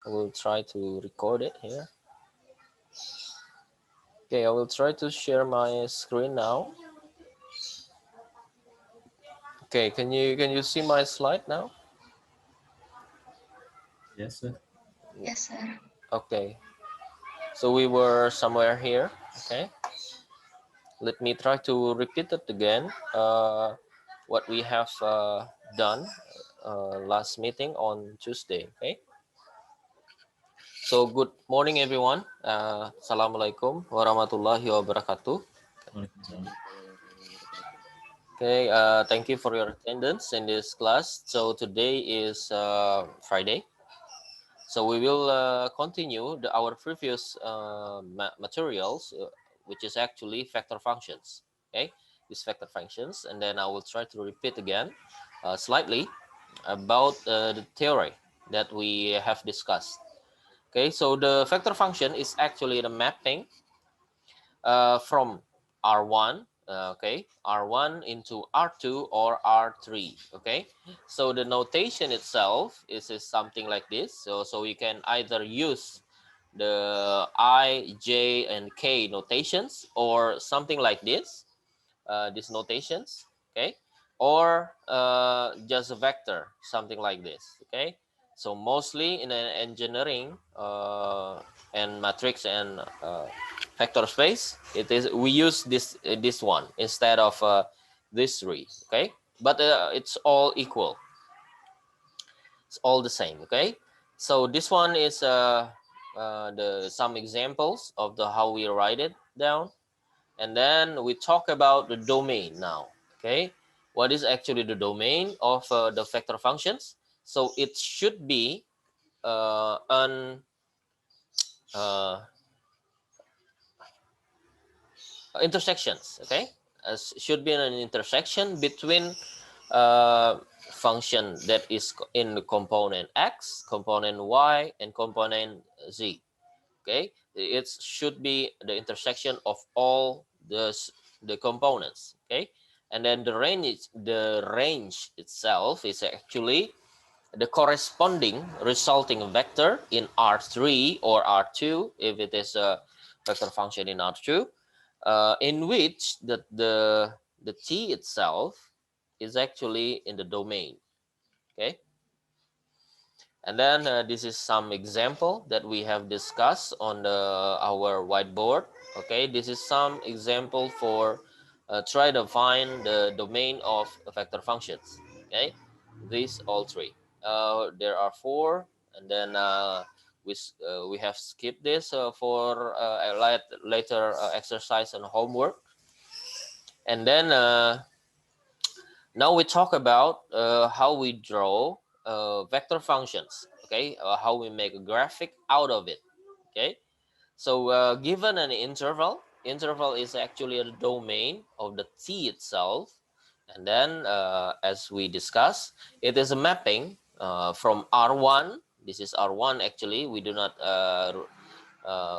I will try to record it here. Okay, I will try to share my screen now. Okay, can you see my slide now? Yes, sir. Yes, sir. Okay, so we were somewhere here. Okay, let me try to repeat it again. What we have done last meeting on Tuesday. Okay, so good morning everyone. Assalamualaikum warahmatullahi wabarakatuh. Waalaikumsalam. Okay, thank you for your attendance in this class. So today is Friday. So we will continue our previous materials, which is actually vector functions. Okay, these vector functions, and then I will try to repeat again slightly about the theory that we have discussed. Okay, so the vector function is actually the mapping from R1, okay, R1 into R2 or R3, okay. So the notation itself is something like this. So you can either use the I, J, and K notations or something like this, these notations, okay, or just a vector, something like this, okay. So mostly in an engineering and matrix and vector space, it is we use this one instead of this three, okay. But it's all equal, it's all the same, okay. So this one is the some examples of the how we write it down, and then we talk about the domain now. Okay, what is actually the domain of the vector functions? So it should be an uh, intersections. Okay, should be an intersection between function that is in the component x, component y, and component z. Okay, it should be the intersection of all the components. Okay, and then the range itself is actually the corresponding resulting vector in R3 or R2 if it is a vector function in R2, in which the t itself is actually in the domain. Okay, and then this is some example that we have discussed on our whiteboard. Okay, this is some example for try to find the domain of vector functions. Okay, these all three. There are four, and then we have skipped this for a later exercise and homework. And then now we talk about how we draw vector functions. Okay, how we make a graphic out of it. Okay, so given an interval is actually a domain of the t itself, and then as we discussed, it is a mapping from R1. This is R1 actually. We do not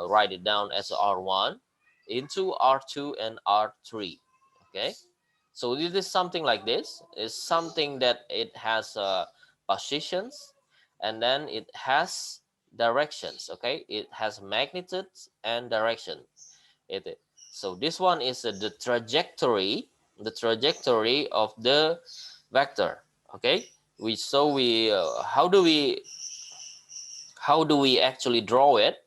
write it down as R1 into R2 and R3. Okay, so this is something like this. It's something that it has positions, and then it has directions. Okay, it has magnitudes and direction. So this one is the trajectory of the vector. Okay, we how do we actually draw it?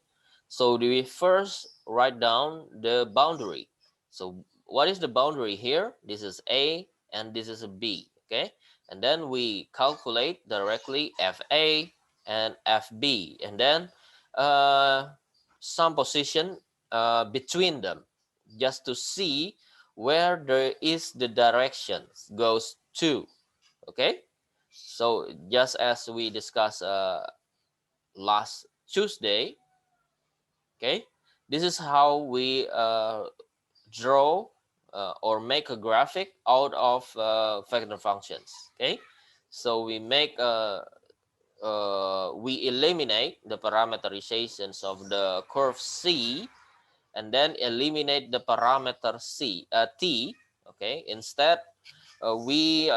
So do we first write down the boundary? So what is the boundary here? This is A and this is a B. Okay, and then we calculate directly FA and FB, and then uh, some position between them, just to see where there is the directions goes to. Okay, so just as we discussed last Tuesday. Okay, this is how we draw or make a graphic out of vector functions. Okay, so we eliminate the parameterizations of the curve C, and then eliminate the parameter t. Okay, instead we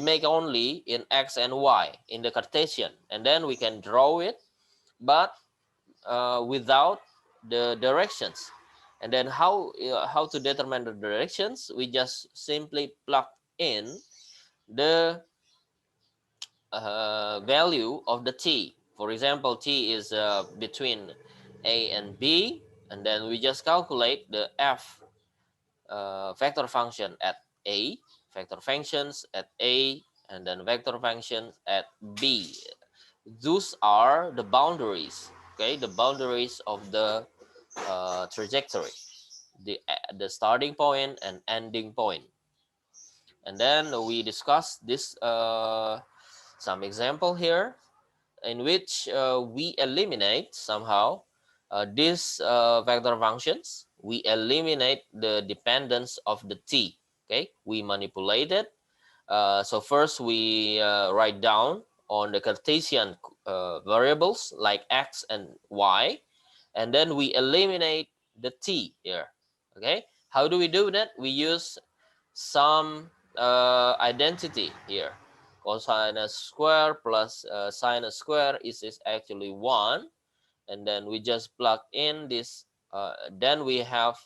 make only in x and y in the Cartesian, and then we can draw it but without the directions. And then how to determine the directions? We just simply plug in the value of the t. For example, t is between a and b, and then we just calculate the f vector function at a, vector functions at a, and then vector functions at b. Those are the boundaries, okay, the boundaries of the trajectory, the starting point and ending point. And then we discuss this some example here in which we eliminate somehow these vector functions. We eliminate the dependence of the t. Okay, we manipulate it. So first we write down on the Cartesian variables like x and y, and then we eliminate the t here. Okay, how do we do that? We use some identity here. Cosine square plus sine square is actually 1, and then we just plug in this. Then we have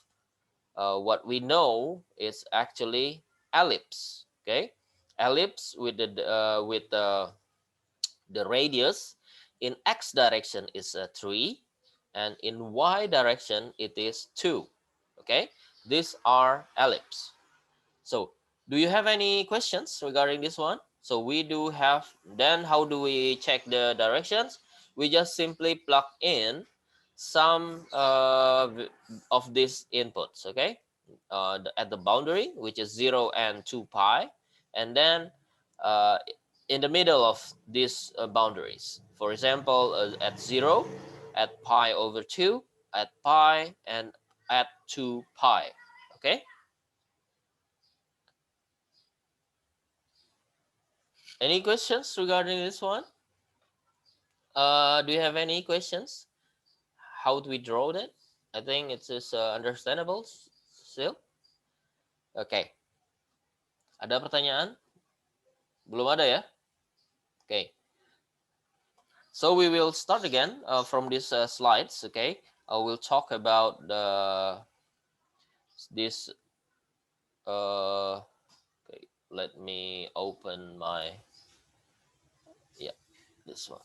what we know is actually ellipse. Okay, ellipse with the radius in x direction is 3, and in y direction it is 2. Okay, these are ellipse. So do you have any questions regarding this one? So we do have. Then how do we check the directions? We just simply plug in some of these inputs, okay, at the boundary, which is 0 and 2 pi, and then uh, in the middle of these boundaries. For example, at 0, at pi over 2, at pi, and at 2 pi. Okay. Any questions regarding this one? Do you have any questions? How do we draw that? I think it's just understandable still. Okay. Ada pertanyaan? Belum ada ya? Okay. So we will start again from these slides. Okay. We'll talk about this. Okay. Let me open my. Yeah, this one.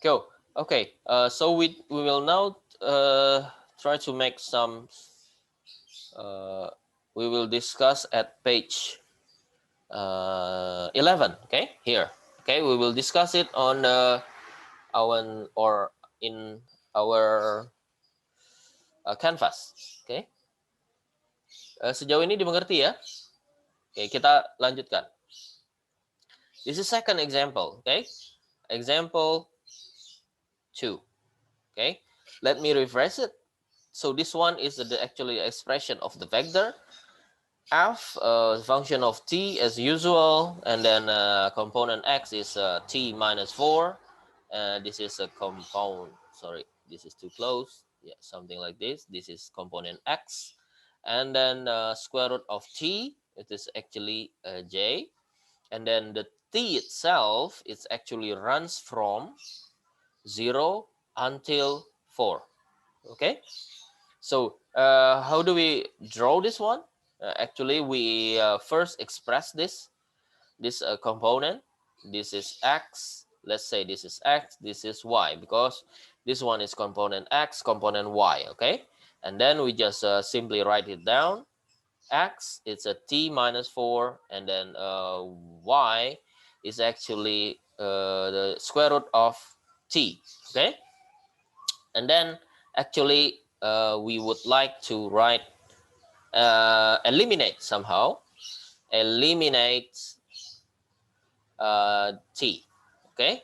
Go. Okay. So we will now try to make some. We will discuss at page 11. Okay, here. Okay, we will discuss it on our or in our canvas. Okay. Sejauh ini dimengerti ya? Oke, kita lanjutkan. This is second example. Okay, example 2. Okay, let me refresh it. So this one is the actually expression of the vector f, function of t as usual, and then component x is t minus 4. This is a component, sorry, this is too close. Yeah, something like this. This is component x, and then square root of t, it is actually j, and then the t itself, it actually runs from 0 until 4. Okay, so how do we draw this one? Actually, we first express this component. This is x. Let's say this is x, this is y, because this one is component x, component y. Okay, and then we just simply write it down. X, it's a t minus 4, and then y is actually the square root of t. Okay, and then actually we would like to write eliminate somehow, eliminate t. Okay,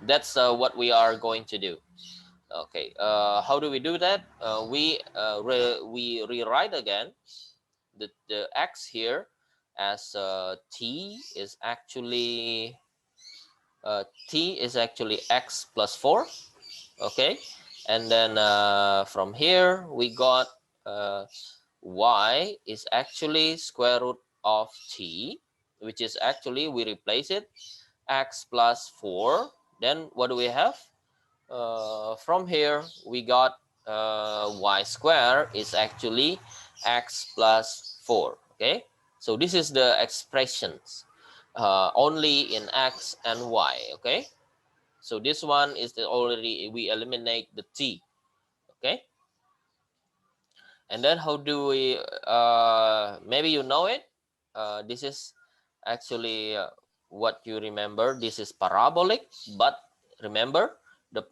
that's what we are going to do. Okay, how do we do that? We rewrite again the x here as t is actually x plus 4. Okay, and then from here we got y is actually square root of t, which is actually, we replace it, x plus 4 Then what do we have? From here, we got y square is actually x plus 4. Okay, so this is the expressions only in x and y. Okay, so this one is the already we eliminate the t. Okay, and then how do we maybe you know it. This is actually what you remember. This is parabolic, but remember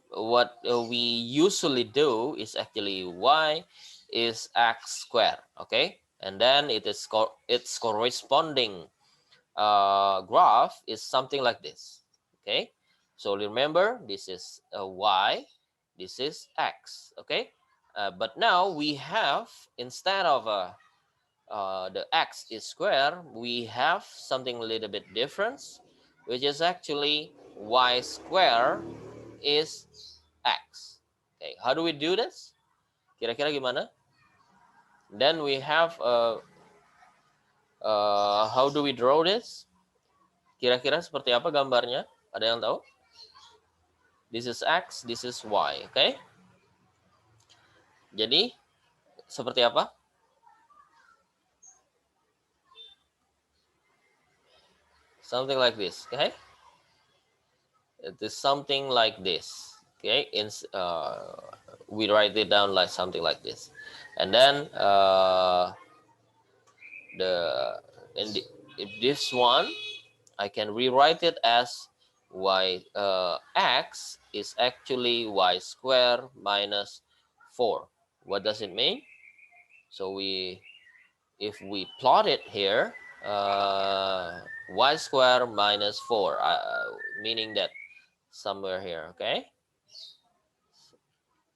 what we usually do is actually y is x squared. Okay, and then its corresponding graph is something like this. Okay, so remember this is y, this is x. Okay, but now we have, instead of the x is square, we have something a little bit different, which is actually y square is x. Okay, how do we do this? Kira-kira gimana? Then we have how do we draw this? Kira-kira seperti apa gambarnya? Ada yang tahu? This is x, this is y. Okay, jadi seperti apa? Something like this. Okay, it is something like this. Okay, we write it down like something like this, and then if this one I can rewrite it as y x is actually y square minus 4. What does it mean? So if we plot it here, y square minus 4, meaning that somewhere here. Okay,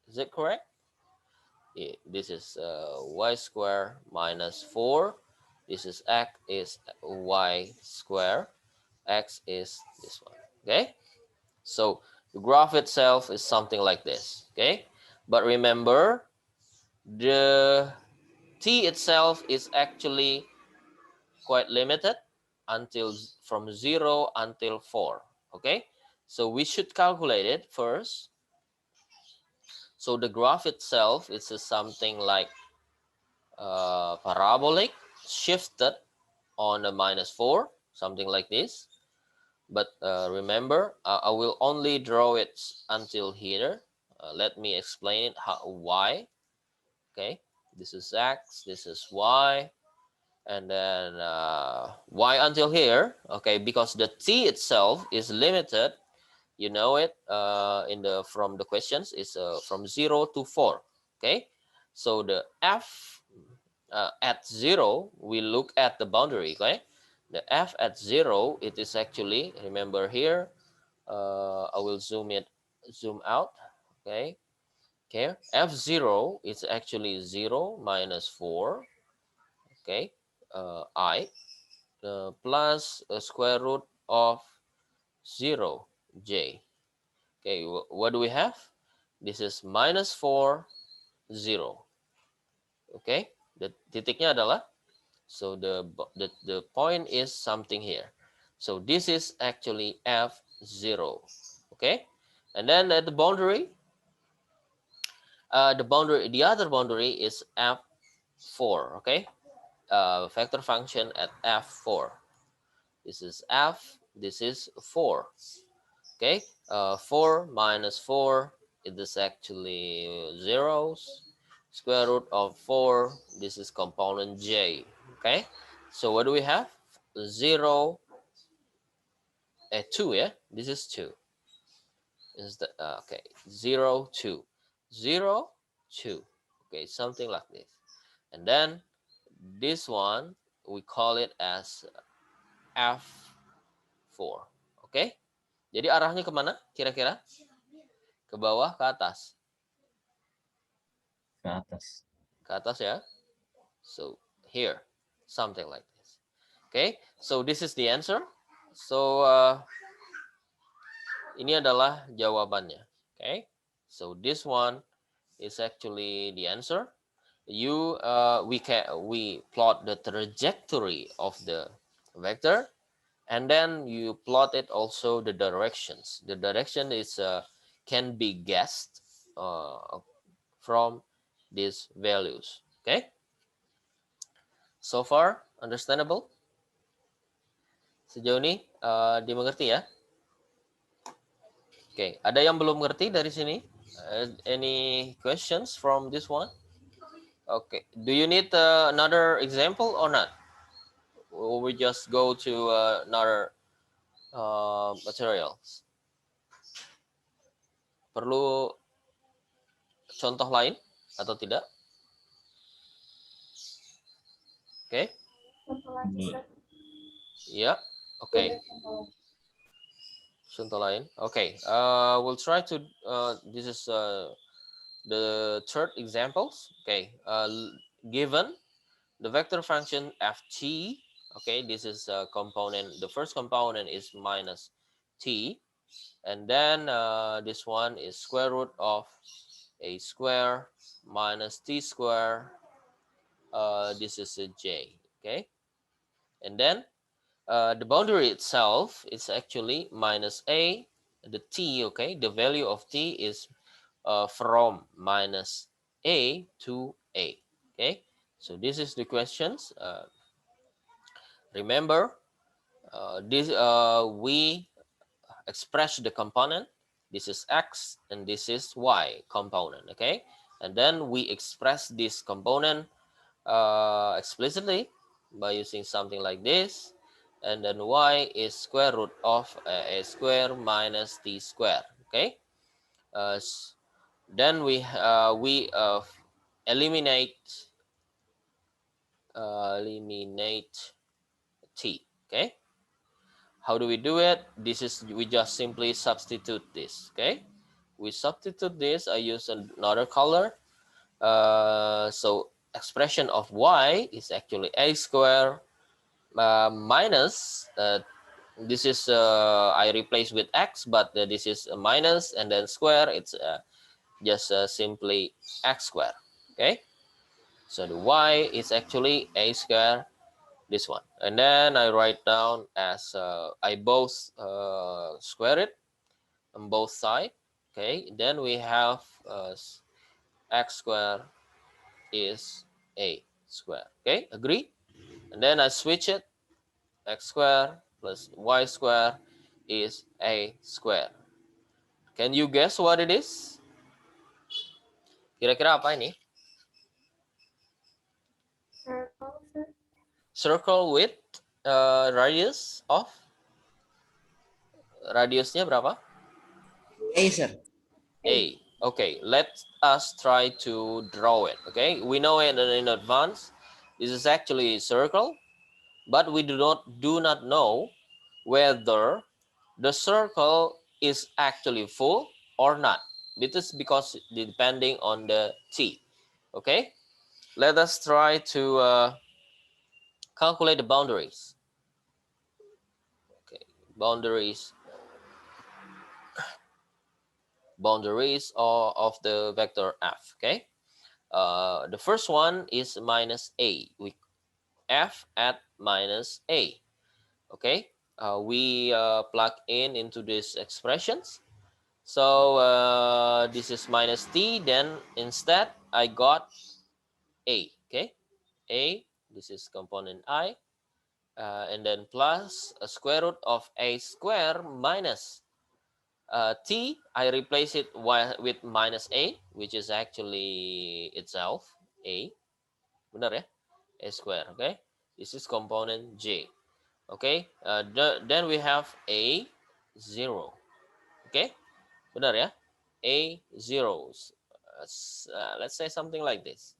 is it correct? Yeah, this is y square minus 4. This is x is y square. X is this one. Okay, so the graph itself is something like this. Okay, but remember the t itself is actually quite limited until from 0 until 4. Okay, so we should calculate it first. So the graph itself is something like parabolic shifted on a -4, something like this. But remember, I will only draw it until here. Let me explain it. Why? Okay, this is x, this is y, and then y until here. Okay, because the t itself is limited. You know it from the questions is from 0 to 4. Okay, so the f at 0, we look at the boundary. Okay, the f at 0, it is actually, remember here, I will zoom out. Okay, f0 is actually 0 minus 4. Okay, I plus a square root of 0 j. Okay, what do we have? This is -4 0. Okay, the titiknya adalah, so the point is something here. So this is actually f0. Okay, and then at the boundary, the other boundary is f4. Okay, vector function at f4. This is f, this is 4. Okay, 4 minus 4, it is actually zeros. Square root of 4, this is component j. Okay, so what do we have? 0, 2, yeah, this is 2. Is the okay, 0, 2, 0, 2. Okay, something like this. And then this one, we call it as f4. Okay, jadi arahnya kemana kira-kira? Ke bawah, ke atas? Ke atas. Ke atas ya. So here, something like this. Okay, so this is the answer. So ini adalah jawabannya. Okay, so this one is actually the answer. We plot the trajectory of the vector, and then you plot it also the directions. The direction is can be guessed from these values. Okay, so far understandable? Sejauh ini dimengerti ya? Oke, ada yang belum ngerti dari sini? Any questions from this one? Okay, do you need another example or not? Or we just go to another materials? Perlu contoh lain atau tidak? Oke, ya, oke. Contoh lain. Okay, we'll try to. This is the third examples. Okay, given the vector function ft. Okay, this is a component. The first component is minus t, and then this one is square root of a square minus t square. This is a j. Okay, and then the boundary itself is actually minus a. The t, okay, the value of t is from minus a to a. Okay, so this is the questions. Remember, this we express the component. This is x and this is y component. Okay, and then we express this component explicitly by using something like this, and then y is square root of a square minus t square. Okay, then we eliminate t. Okay, how do we do it? This is, we just simply substitute this. Okay, we substitute this. I use another color. So expression of y is actually a square minus this is I replace with x, but this is a minus, and then square, it's just simply x square. Okay, so the y is actually a square, this one, and then I write down as I both square it on both sides. Okay, then we have x square is a square. Okay, agree? And then I switch it, x square plus y square is a square. Can you guess what it is? Kira-kira apa ini? Circle with radius of, radiusnya berapa? A, sir. A. Okay, let us try to draw it. Okay, we know it in advance. This is actually a circle, but we do not know whether the circle is actually full or not. This is because depending on the t. Okay, let us try to calculate the boundaries. Okay, boundaries of the vector f. Okay, the first one is minus a. We f at minus a. Okay, we plug in into these expressions. So this is minus t, then instead I got a. Okay, a, this is component I, and then plus a square root of a square minus t, I replace it with minus a, which is actually itself a. Benar ya? A square. Okay, this is component j. Okay, then we have a 0. Okay, benar ya? A 0. Let's say something like this.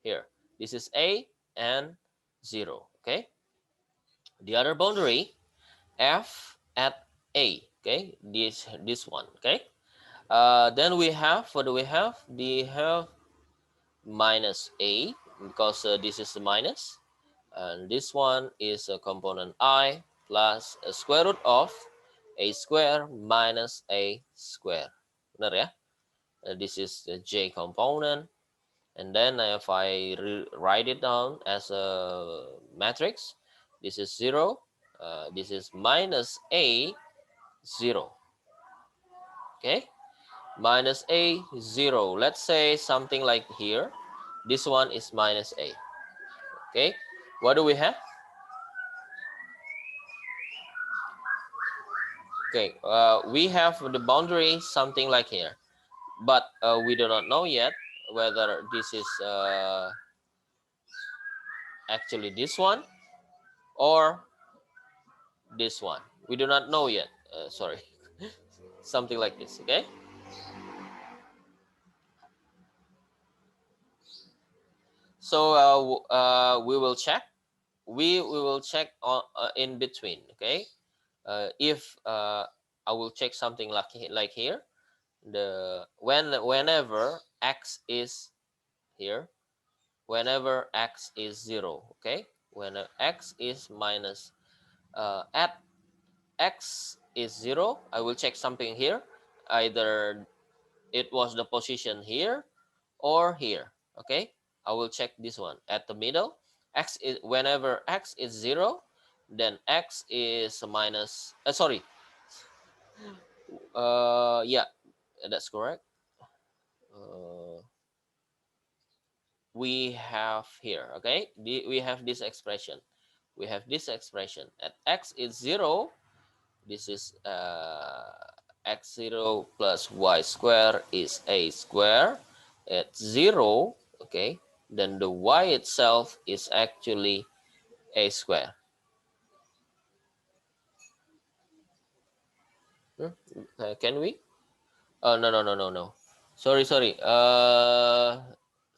Here, this is a and 0. Okay, the other boundary f at a. Okay, this one. Okay, then we have, what do we have? We have minus a, because this is a minus, and this one is a component I plus a square root of a square minus a square. Benar ya? This is the j component, and then if I write it down as a matrix, this is 0, This is minus a 0. Okay, minus a 0. Let's say something like here. This one is minus a. Okay, what do we have? Okay, we have the boundary something like here, but we do not know yet whether this is actually this one or this one. We do not know yet. Sorry, something like this. Okay. So we will check. We will check on in between. Okay. If I will check something like here, whenever x is here, whenever x is 0. Okay. When x is minus at x is 0, I will check something here. Either it was the position here or here. Okay, I will check this one at the middle. X is whenever x is 0, then x is minus yeah, that's correct. We have here, okay, we have this expression. We have this expression at x is 0. This is x0 plus y square is a square. At 0, okay, then the y itself is actually a square. Can we? Oh, no. Sorry.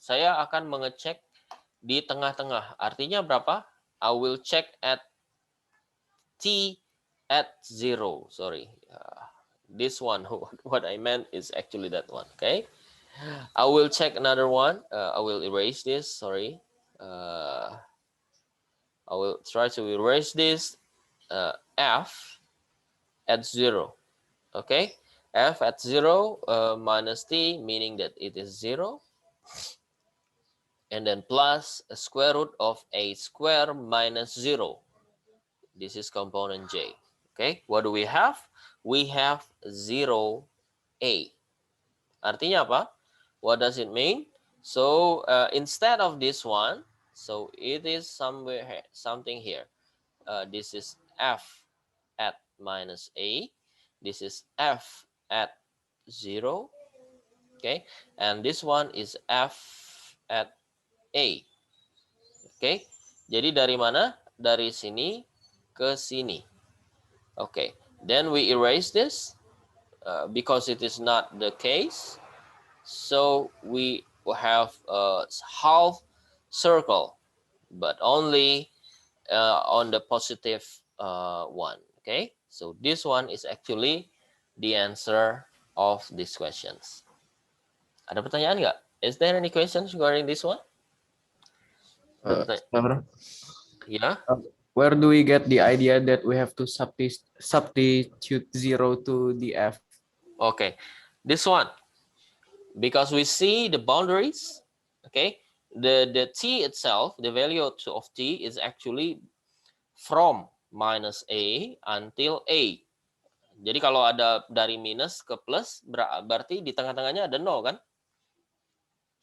Saya akan mengecek di tengah-tengah. Artinya berapa? I will check at t at 0. Sorry. This one, what I meant is actually that one. Okay. I will check another one. I will erase this. Sorry. I will try to erase this. F at 0. Okay. F at 0 minus t, meaning that it is 0. And then plus a square root of a square minus 0. This is component J. Okay. What do we have? We have 0a. Artinya apa? What does it mean? So instead of this one, so it is something here. This is f at minus a. This is f at 0. Okay, and this one is f at a. Okay, jadi dari mana? Dari sini ke sini. Okay, then we erase this because it is not the case. So we have a half circle, but only on the positive one. Okay, so this one is actually the answer of these questions. Ada pertanyaan nggak? Is there any questions regarding this one? Sir, Yeah. where do we get the idea that we have to substitute 0 to the f? Okay, this one, because we see the boundaries. Okay, the t itself, the value of t is actually from minus a until a. Jadi kalau ada dari minus ke plus, berarti di tengah-tengahnya ada 0 kan?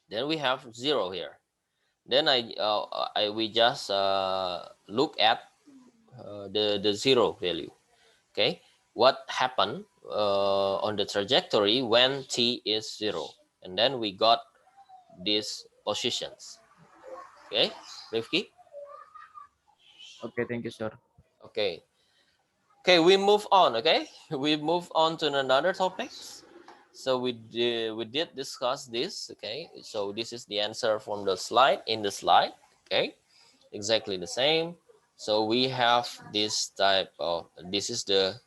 Then we have 0 here. Then we just look at the 0 value. Okay, what happened on the trajectory when t is 0, and then we got these positions. Okay, Rifki. Okay, thank you, sir. Okay, we move on. Okay, we move on to another topics. So we did discuss this. Okay, so this is the answer from the slide, in the slide. Okay, exactly the same. So we have this type of, this is the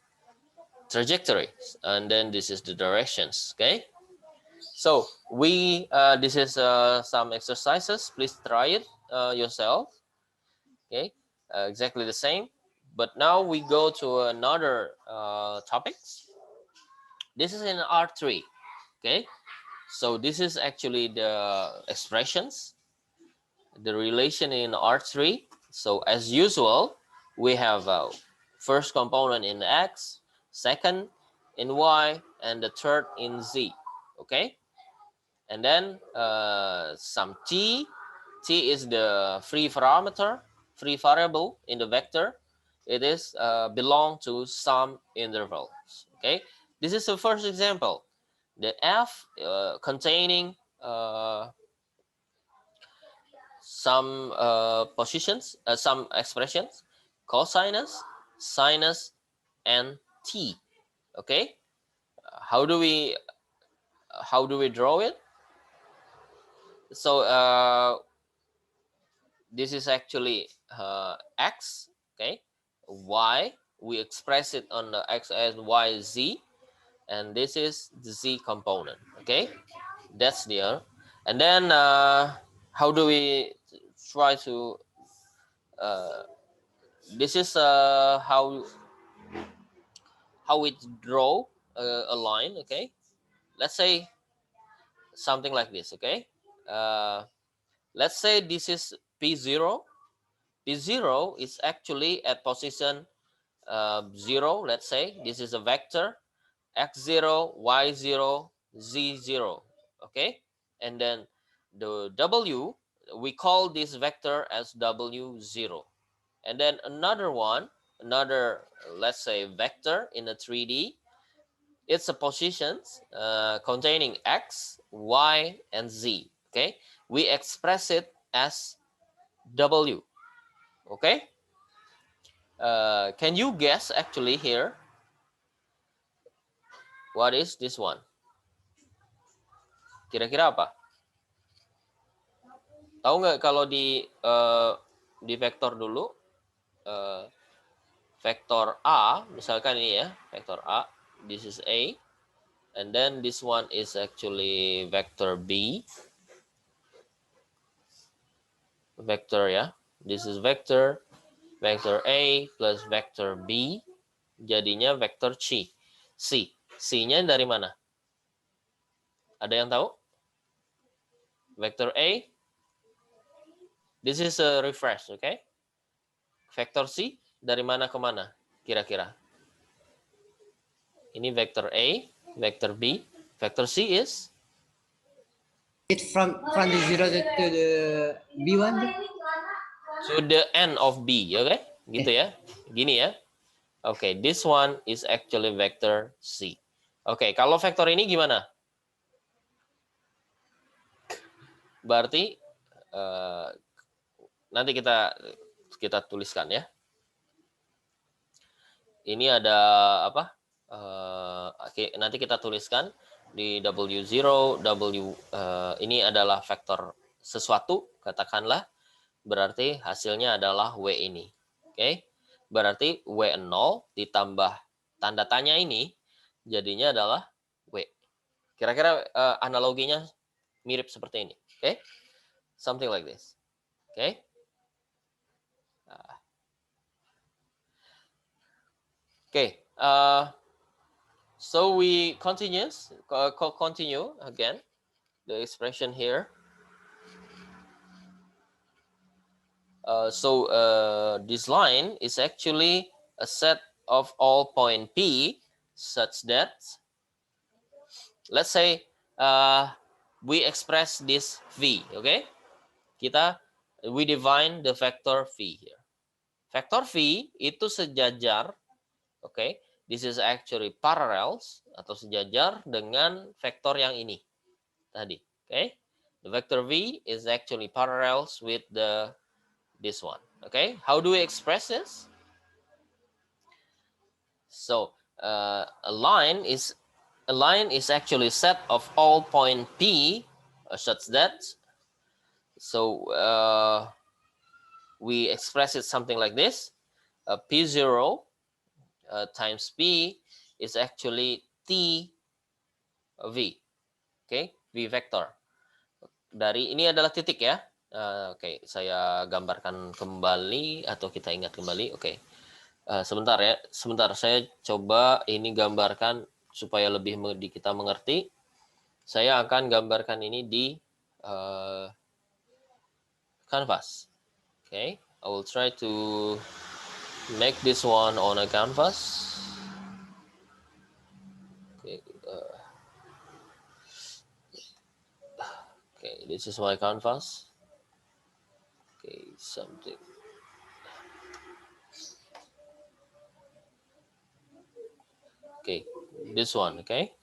trajectory, and then this is the directions. Okay, so we this is some exercises. Please try it yourself. Okay, exactly the same. But now we go to another topics. This is in R3. Okay, so this is actually the expressions, the relation in R3. So as usual, we have First component in X, second in Y, and the third in Z. Okay, and then some T. T is the free parameter, free variable in the vector. It is belong to some intervals. Okay, this is the first example. The F containing some positions, some expressions, cosinus, sinus, and T. Okay, how do we draw it? So this is actually X. Okay, Y, we express it on the X and Y, Z, and this is the Z component. Okay, that's the and then how do we try to this is how we draw a line. Okay, let's say something like this. Okay, let's say this is P0. P0 is actually at position 0. Let's say this is a vector x0, y0, z0. Okay, and then the W, we call this vector as w0. And then another one, let's say vector in a 3D, it's a positions containing x, y, and z. Okay, we express it as W. Okay, can you guess actually here what is this one? Kira-kira apa? Tahu nggak kalau di vektor dulu, vektor A, misalkan ini ya, vektor A, this is A, and then this one is actually vector B, vector ya, this is vector A plus vector B, jadinya vector C. C-nya dari mana? Ada yang tahu? Vector A, this is a refresh, okay? Vector C dari mana ke mana kira-kira? Ini vector A, vector B, vector C is It from the 0 to the B1. to the end of B, okay? Gitu ya. Gini ya. Okay, this one is actually vector C. Okay, kalau vektor ini gimana? Berarti nanti kita tuliskan ya. Ini ada apa? Nanti kita tuliskan di W0, ini adalah vektor sesuatu, katakanlah, berarti hasilnya adalah W ini. Oke, berarti W0 ditambah tanda tanya ini, jadinya adalah W. Kira-kira analoginya mirip seperti ini. Oke, something like this. Oke. Okay, so we continue again the expression here. So this line is actually a set of all point P such that, let's say we express this V, okay? We define the vector V here. Vector V itu sejajar, okay? This is actually parallels atau sejajar dengan vektor yang ini tadi, okay? The vector V is actually parallels with this one, okay? How do we express this? So a line is actually a set of all point P such that, so we express it something like this. P0 times P is actually T V, okay? V vector. Dari ini adalah titik ya. Oke, saya gambarkan kembali atau kita ingat kembali. Oke. Sebentar ya. Sebentar, saya coba ini gambarkan supaya lebih kita mengerti. Saya akan gambarkan ini di canvas. Okay, I will try to make this one on a canvas. Okay, okay, this is my canvas. Okay, something. Okay, this one. Okay,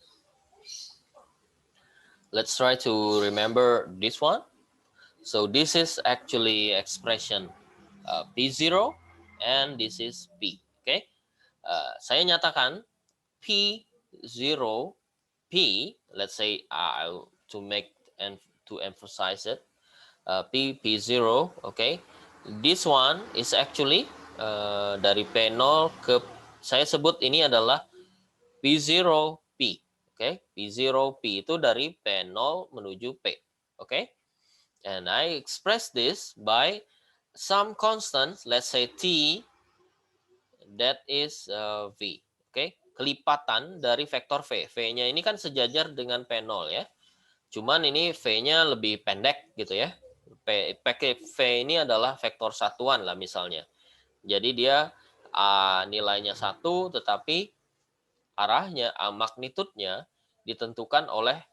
let's try to remember this one. So this is actually expression P0 and this is P. Okay, saya nyatakan P0 P. Let's say to make and to emphasize it, P0. Okay, this one is actually dari P0 ke, saya sebut ini adalah P0P. Okay, P0P itu dari P0 menuju P. Okay, and I express this by some constant, let's say T, that is V. Okay, kelipatan dari vektor V. V-nya ini kan sejajar dengan P0 ya. Cuman ini V-nya lebih pendek gitu ya. V ini adalah vektor satuan lah misalnya. Jadi dia nilainya 1, tetapi arahnya, magnitudenya ditentukan oleh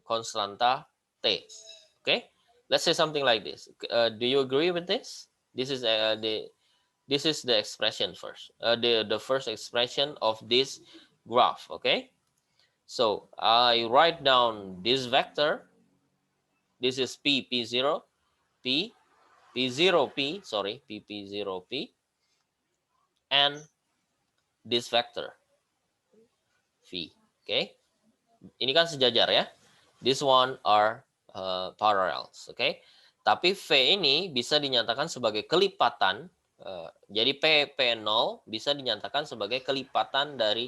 konstanta T. Okay, let's say something like this. Do you agree with this? This is the expression first. The first expression of this graph. Okay, so I write down this vector. This is P0, P, P0P, sorry, P0P, and this vector V. Okay, ini kan sejajar ya. This one are parallels. Okay, tapi V ini bisa dinyatakan sebagai kelipatan. Jadi P0 bisa dinyatakan sebagai kelipatan dari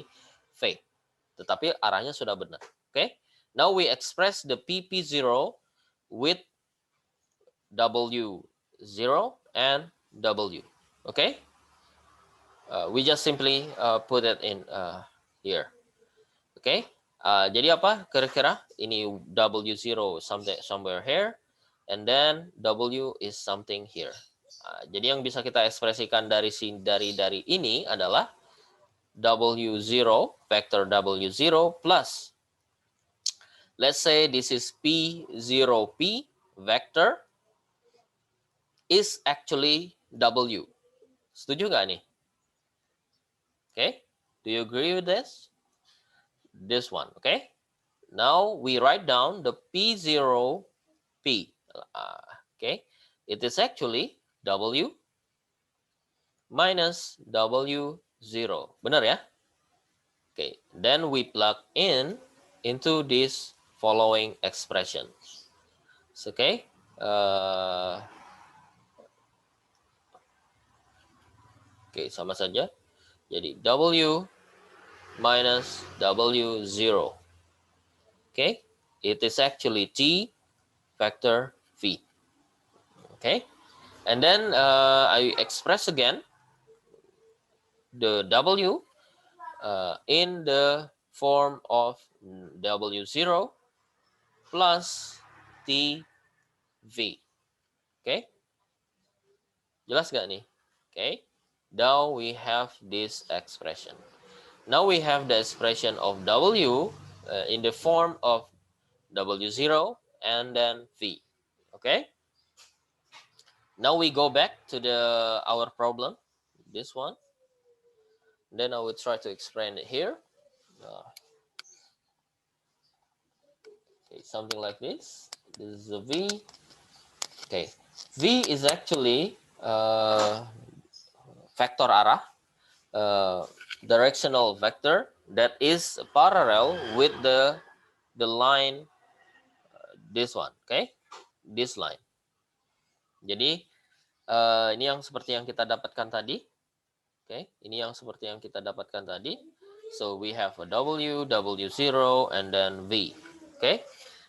V. Tetapi arahnya sudah benar. Okay, now we express the PP0 with W0 and W. Okay, we just simply put it in here. Okay, jadi apa kira-kira? Ini W0 somewhere here, and then W is something here. Jadi yang bisa kita ekspresikan dari ini adalah W0, vector W0 plus, let's say this is P0P vector is actually W. Setuju nggak nih? Okay, do you agree with this? This one, okay? Now we write down the P0P. Okay, it is actually W minus W0. Benar ya? Okay, then we plug into this following expression. Okay, okay, sama saja. Jadi W minus W0. Okay, it is actually T vector V. Okay, and then I express again the W in the form of W0 plus TV. Okay, jelas gak nih? Okay, now we have this expression. Now we have the expression of W in the form of W0 and then V. Okay, now we go back to our problem, this one. Then I will try to explain it here. Okay, something like this. This is a V. Okay, V is actually vector arah, directional vector that is parallel with the line, this one. Okay, this line. Jadi ini yang seperti yang kita dapatkan tadi. Okay, ini yang seperti yang kita dapatkan tadi. So we have a W, W0, and then V. Okay,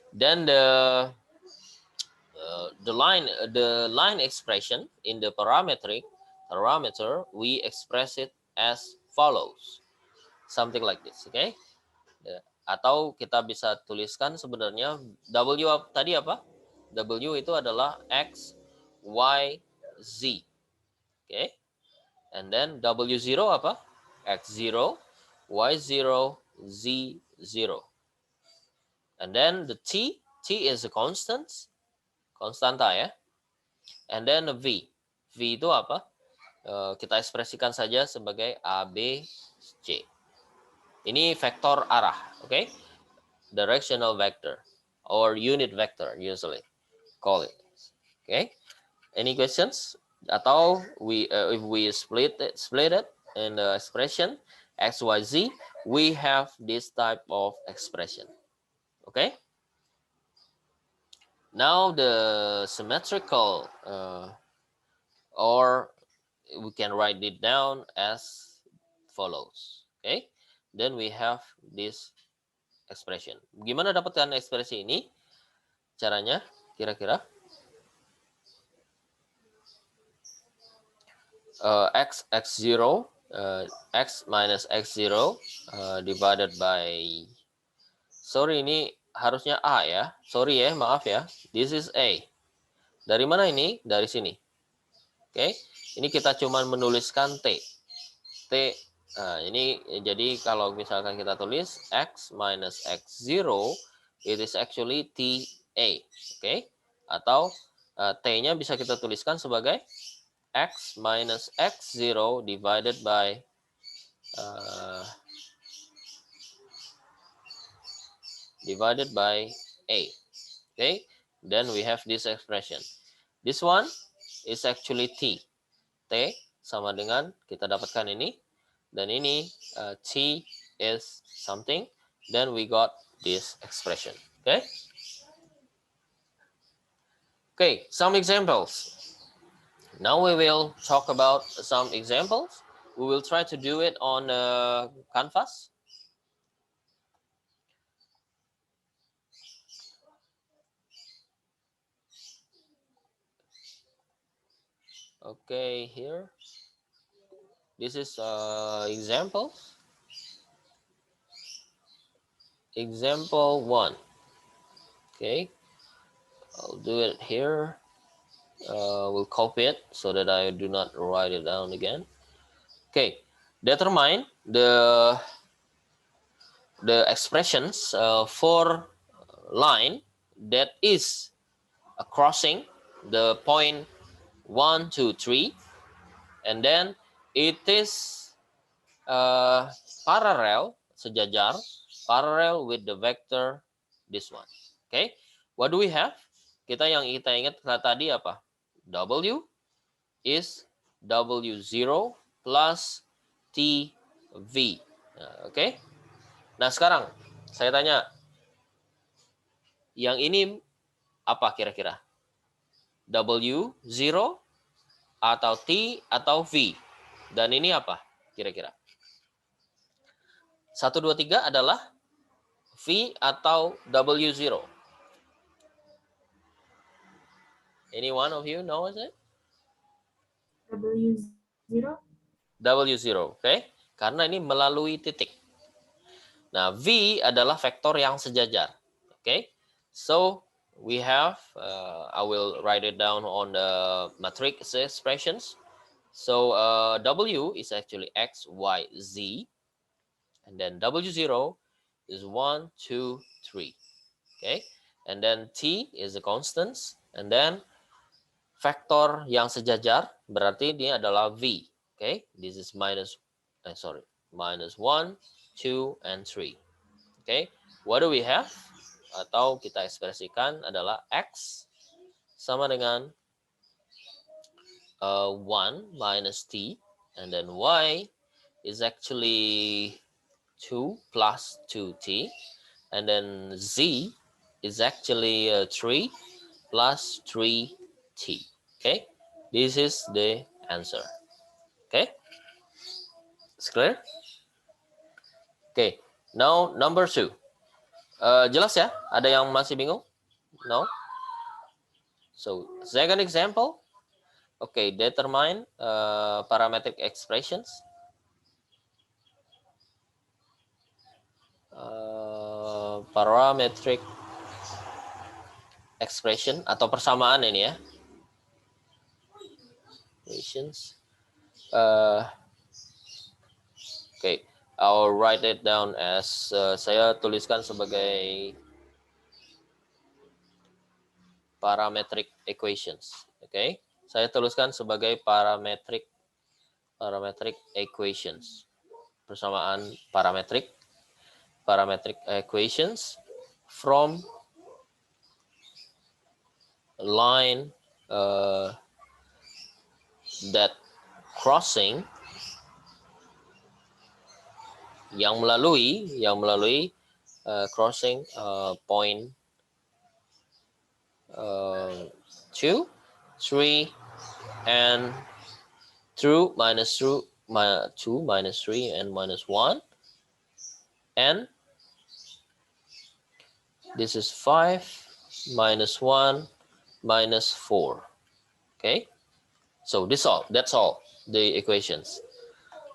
then the line expression in the parameter, we express it as follows, something like this. Okay, atau kita bisa tuliskan sebenarnya W tadi apa? W itu adalah X, Y, Z. Okay, And then W0 apa? X0, Y0, Z0. And then the T is a constant, konstanta ya. And then the V itu apa? Kita ekspresikan saja sebagai A, B, C. Ini vektor arah, oke? Okay? Directional vector or unit vector usually call it. Okay? Any questions? Atau if we split it in the expression X, Y, Z, we have this type of expression. Okay? Now the symmetrical or we can write it down as follows. Okay? Then we have this expression. Gimana dapatkan ekspresi ini? Caranya kira-kira? X0 X minus X0 divided by, sorry ini harusnya A ya, sorry ya, maaf ya, this is A. Dari mana ini? Dari sini. Oke, ini kita cuman menuliskan T. Ini jadi kalau misalkan kita tulis X minus X0, it is actually TA. Oke, atau T-nya bisa kita tuliskan sebagai X minus X0 divided by A. Okay, then we have this expression. This one is actually T. T sama dengan kita dapatkan ini. Dan ini T is something. Then we got this expression. Okay. Okay, some examples. Now we will talk about some examples. We will try to do it on Canvas. Okay, here. This is examples. Example 1. Okay, I'll do it here. We'll copy it so that I do not write it down again. Okay, determine the expressions for line that is crossing the point 1, 2, 3, and then it is parallel, sejajar, parallel with the vector this one. Okay, what do we have? Kita ingat tadi apa? W is W0 plus TV. Oke. Nah, sekarang saya tanya, yang ini apa kira-kira? W0 atau T atau V? Dan ini apa kira-kira? 1, 2, 3 adalah V atau W0? Any one of you knows it? W0. W0, oke? Karena ini melalui titik. Nah, V adalah vektor yang sejajar, oke? So, we have, I will write it down on the matrix expressions. So, W is actually X, Y, Z. And then W0 is 1, 2, 3. Okay? And then T is a constant. And then vektor yang sejajar berarti ini adalah V. Okay? This is minus 1, 2, and 3. Okay? What do we have? Atau kita ekspresikan adalah X sama dengan 1 minus T. And then Y is actually 2 plus 2T. And then Z is actually 3 plus 3T. Okay, this is the answer. Okay, it's clear? Okay, now number 2. Jelas ya? Ada yang masih bingung? No? So, second example. Okay, determine parametric expressions. Parametric expression atau persamaan ini ya. Okay, I'll write it down as saya tuliskan sebagai parametric equations. Okay, saya tuliskan sebagai parametric equations. Persamaan parametric equations from line that crossing yang melalui crossing point 2, 3 and through minus 2, minus 3 and minus 1, and this is 5 minus 1 minus 4. Okay, so that's all the equations.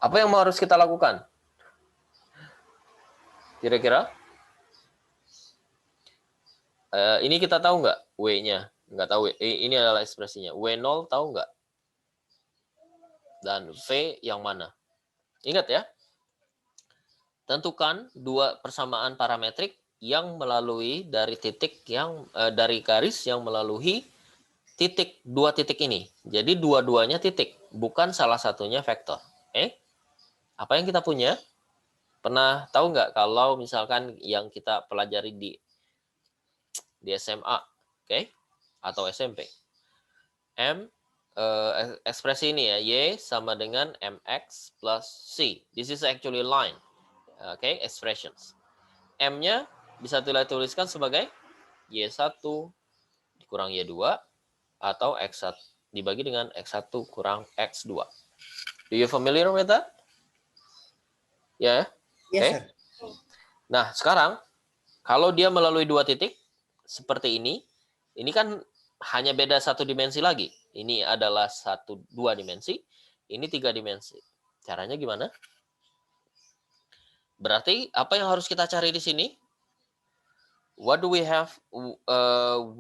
Apa yang harus kita lakukan kira-kira? Ini kita tahu nggak W-nya? Nggak tahu. Ini adalah ekspresinya. W0 tahu nggak? Dan V yang mana? Ingat ya. Tentukan dua persamaan parametrik yang melalui dari titik yang dari garis yang melalui dua titik ini. Jadi dua-duanya titik, bukan salah satunya vektor. Apa yang kita punya? Pernah tahu nggak kalau misalkan yang kita pelajari di SMA, atau SMP, ekspresi ini ya, Y sama dengan MX plus C. This is actually line, expressions. M-nya bisa tuliskan sebagai Y1 dikurang Y2 atau X1 dibagi dengan X1 kurang X2. Do you familiar with that? Ya. Yes, sir. Nah, sekarang kalau dia melalui dua titik seperti ini kan hanya beda satu dimensi lagi. Ini adalah dua dimensi, ini 3 dimensi. Caranya gimana? Berarti apa yang harus kita cari di sini? What do we have?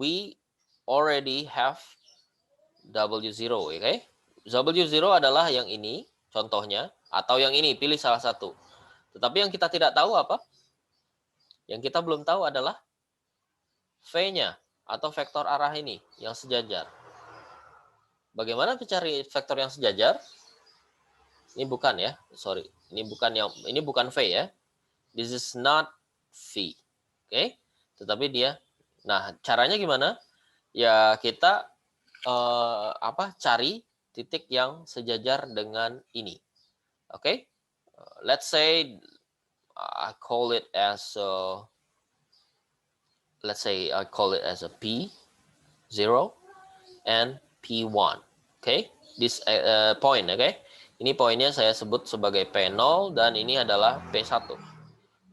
We already have W0, okay? W0 adalah yang ini, contohnya, atau yang ini, pilih salah satu. Tetapi yang kita tidak tahu apa? Yang kita belum tahu adalah V-nya atau vektor arah ini yang sejajar. Bagaimana mencari vektor yang sejajar? Ini bukan ya, sorry. Ini bukan V ya. This is not V. Oke. Tetapi dia, nah caranya gimana? Ya kita cari titik yang sejajar dengan ini. Oke. Let's say I call it as a P0 and P1. This point, Ini poinnya saya sebut sebagai P0 dan ini adalah P1.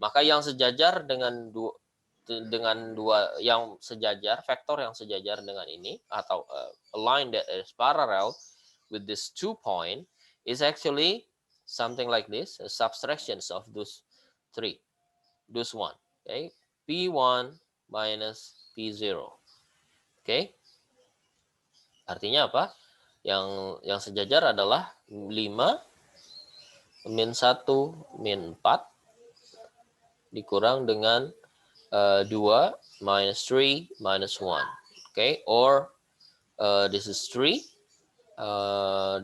Maka yang sejajar dengan dua yang sejajar, vektor yang sejajar dengan ini atau a line that is parallel with these 2 point is actually something like this, subtractions of those 3. Those 1, P1 minus P0. Artinya apa? Yang sejajar adalah 5 min 1 min 4 dikurang dengan 2 minus 3 minus 1. Or this is 3.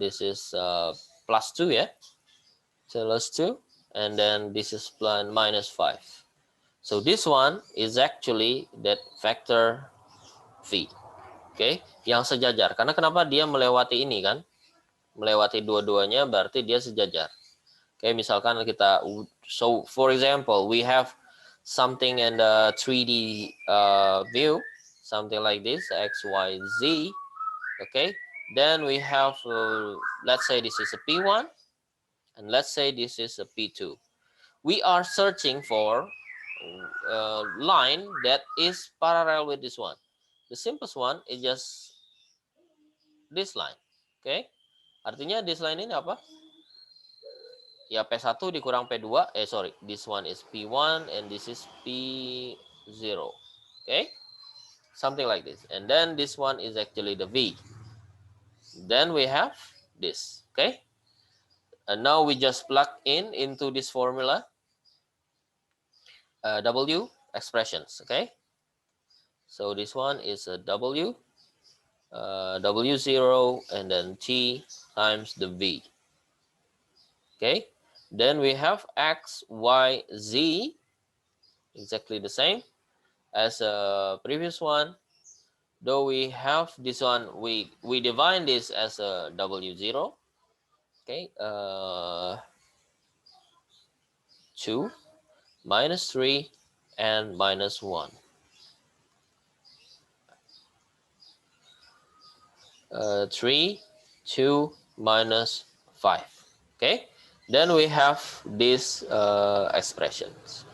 This is plus 2 ya. Plus 2 and then this is minus 5. So this one is actually that vector V. Yang sejajar. Karena kenapa dia melewati ini kan? Melewati dua-duanya berarti dia sejajar. Misalkan kita, so for example, we have something in the 3D view, something like this, X, Y, Z. Then we have, let's say this is a P1, and let's say this is a P2. We are searching for a line that is parallel with this one. The simplest one is just this line. Artinya this line ini apa? Ya P1 dikurang P2. This one is P1 and this is P0. Something like this. And then this one is actually the V. Then we have this. And now we just plug into this formula W expressions. Okay, so this one is a W, W0, and then T times the V. Okay, then we have X, Y, Z, exactly the same as a previous one. Though we have this one, we define this as a W0. Okay, 2, -3, and -1. 3, 2, -5. Okay, then we have these expressions.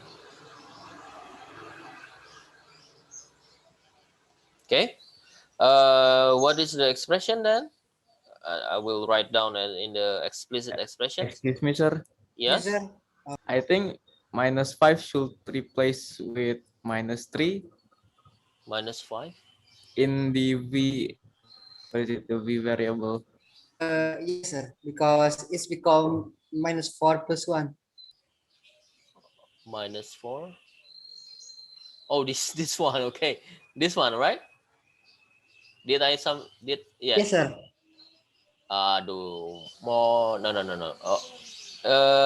Okay, what is the expression then? I will write down in the explicit expression. Excuse me, sir. Yes. Yes, sir. I think -5 should replace with -3 -5. in the V. What is it? The V variable. Yes, sir. Because it's become -4 plus 1. -4. Oh, this one. Okay, this one, right? Did I yes. Yes, sir. Aduh, no. Oh,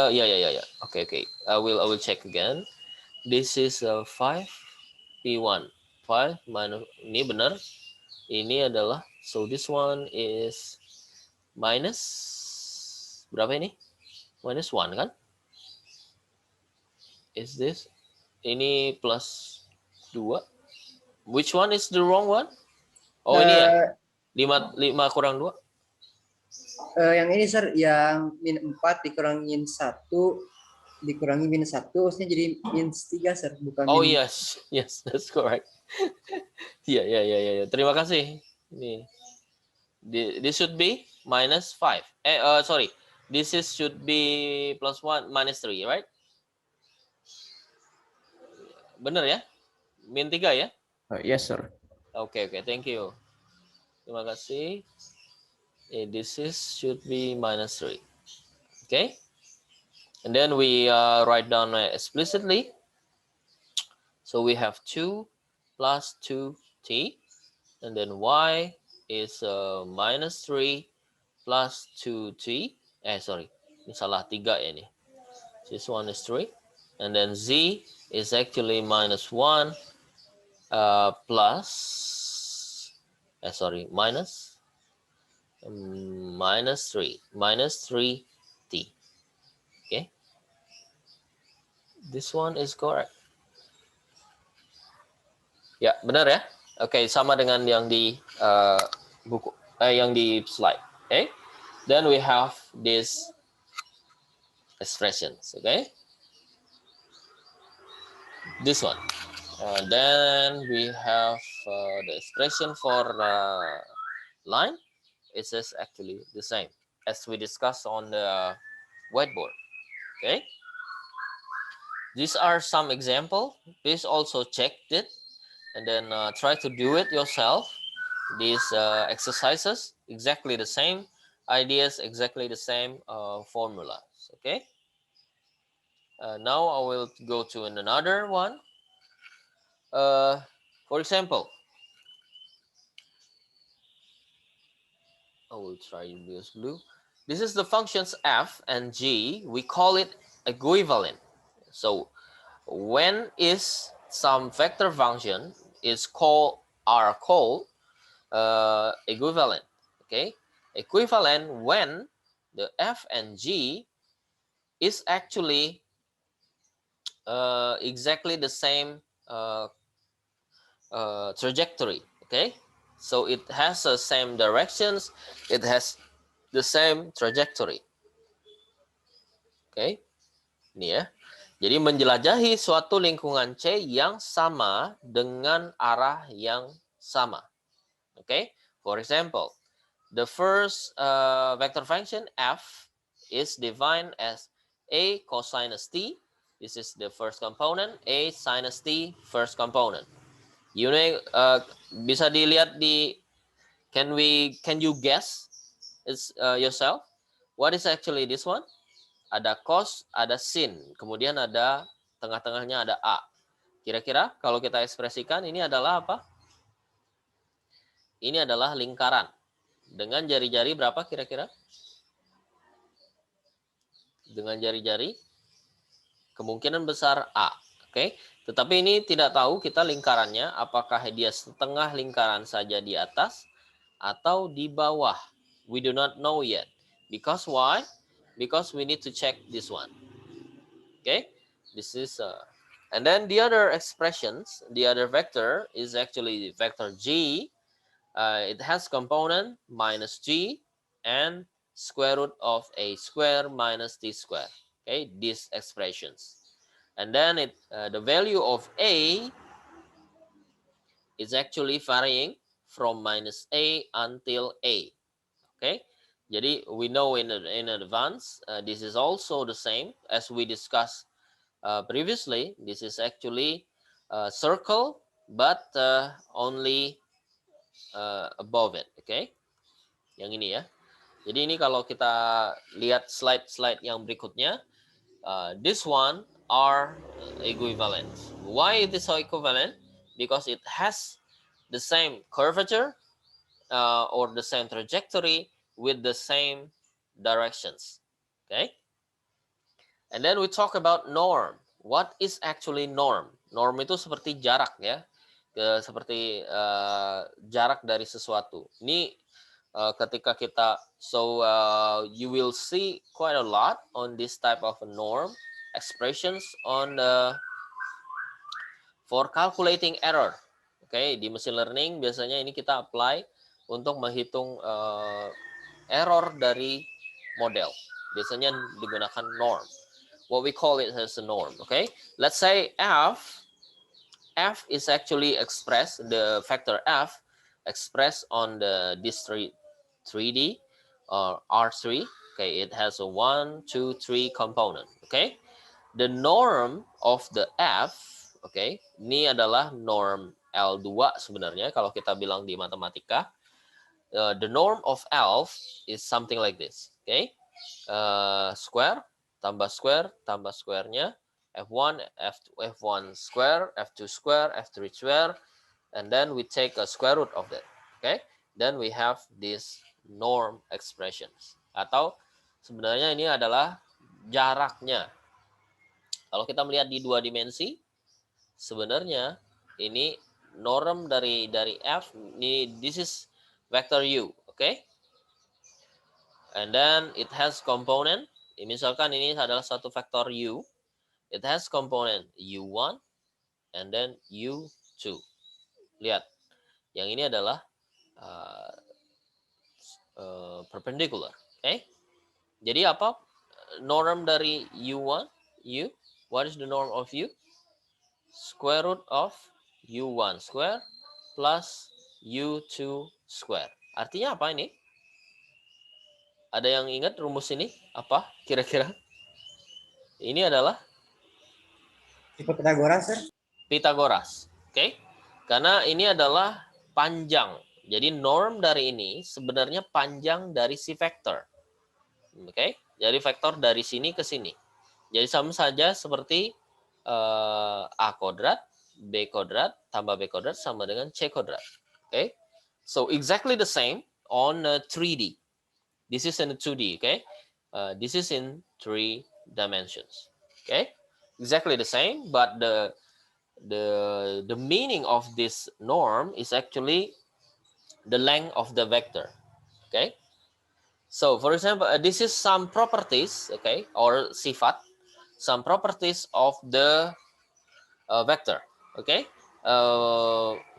yeah. Okay. I will check again. This is 5 P1. 5 minus ini benar. Ini adalah, so this one is minus berapa ini? -1 kan? Is this? Ini plus 2. Which one is the wrong one? Oh, ini ya. 5 kurang 2. Yang ini, sir, yang -4 dikurangin 1 dikurangi -1, maksudnya jadi -3, sir, bukan Oh yes, that's correct. Ya. Terima kasih. Ini, this should be -5. Sorry, should be +1 -3, right? Bener ya? -3 ya? Yes, sir. Okay. Thank you. Terima kasih. This should be -3. Okay. And then we write down explicitly. So we have 2 plus 2t, and then y is -3 plus 2t. Sorry, ini salah 3 ya ini. This one is 3, and then z is actually -1 plus. Minus -3t. Okay, this one is correct. Ya, benar ya. Oke, sama dengan yang di buku, yang di slide. Okay, then we have these expressions. Okay, this one. Then we have the expression for line. It is actually the same as we discussed on the whiteboard. Okay, these are some example. Please also check it and then try to do it yourself. These exercises, exactly the same ideas, exactly the same formulas. Okay, now I will go to another one. For example, I will try to use blue. This is the functions f and g. We call it equivalent. So when is some vector function is called equivalent. Okay, equivalent when the f and g is actually exactly the same trajectory. Okay, so it has the same directions, it has the same trajectory. Okay, ini ya. Jadi menjelajahi suatu lingkungan C yang sama dengan arah yang sama. Okay, for example, the first vector function f is defined as a cosinus t. This is the first component, a sinus t first component. You know, bisa dilihat di, can you guess it's yourself? What is actually this one? Ada cos, ada sin, kemudian ada tengah-tengahnya ada A. Kira-kira kalau kita ekspresikan ini adalah apa? Ini adalah lingkaran. Dengan jari-jari berapa kira-kira? Dengan jari-jari kemungkinan besar A. Oke. Tetapi ini tidak tahu kita lingkarannya apakah dia setengah lingkaran saja di atas atau di bawah. We do not know yet. Because why? Because we need to check this one. Okay, this is and then the other expressions, the other vector is actually vector G. It has component minus G and square root of a square minus t square. Okay, these expressions, and then the value of A is actually varying from minus A until A. Okay. Jadi we know in advance this is also the same as we discussed previously. This is actually a circle but only above it. Okay, yang ini ya. Jadi ini kalau kita lihat slide yang berikutnya, this one are equivalent. Why it is so equivalent? Because it has the same curvature or the same trajectory with the same directions. Okay, and then we talk about norm. What is actually norm? Norm itu seperti jarak ya, seperti jarak dari sesuatu. Ini ketika kita you will see quite a lot on this type of norm expressions on for calculating error. Okay, di machine learning biasanya ini kita apply untuk menghitung error dari model. Biasanya digunakan norm. What we call it as a norm. Okay, let's say f is actually expressed, the vector f expressed on this 3D or R3. Okay, it has a 1, 2, 3 component. Okay, the norm of the f, okay, ini adalah norm L2 sebenarnya kalau kita bilang di matematika. The norm of L is something like this. Okay, square tambah square-nya f1, f1 square, f2 square, f3 square, and then we take a square root of that. Okay, then we have this norm expressions. Atau sebenarnya ini adalah jaraknya. Kalau kita melihat di dua dimensi, sebenarnya ini norm dari f ini, this is vector u, okay? And then it has component. Misalkan ini adalah satu vektor u. It has component u1 and then u2. Lihat, yang ini adalah perpendicular, okay? Jadi apa norm dari u1? U. What is the norm of u? Square root of u1 square plus u2 square. Artinya apa ini? Ada yang ingat rumus ini? Apa kira-kira? Ini adalah Tipe Pitagoras, sir. Pitagoras. Oke. Karena ini adalah panjang. Jadi norm dari ini sebenarnya panjang dari si vektor. Oke. Jadi vektor dari sini ke sini. Jadi sama saja seperti A kuadrat, B kuadrat, tambah B kuadrat sama dengan C kuadrat. Okay, so exactly the same on 3D. This is in 2D. Okay, this is in 3 dimensions. Okay, exactly the same, but the meaning of this norm is actually the length of the vector. Okay, so for example, this is some properties. Okay, or sifat, some properties of the vector. Okay,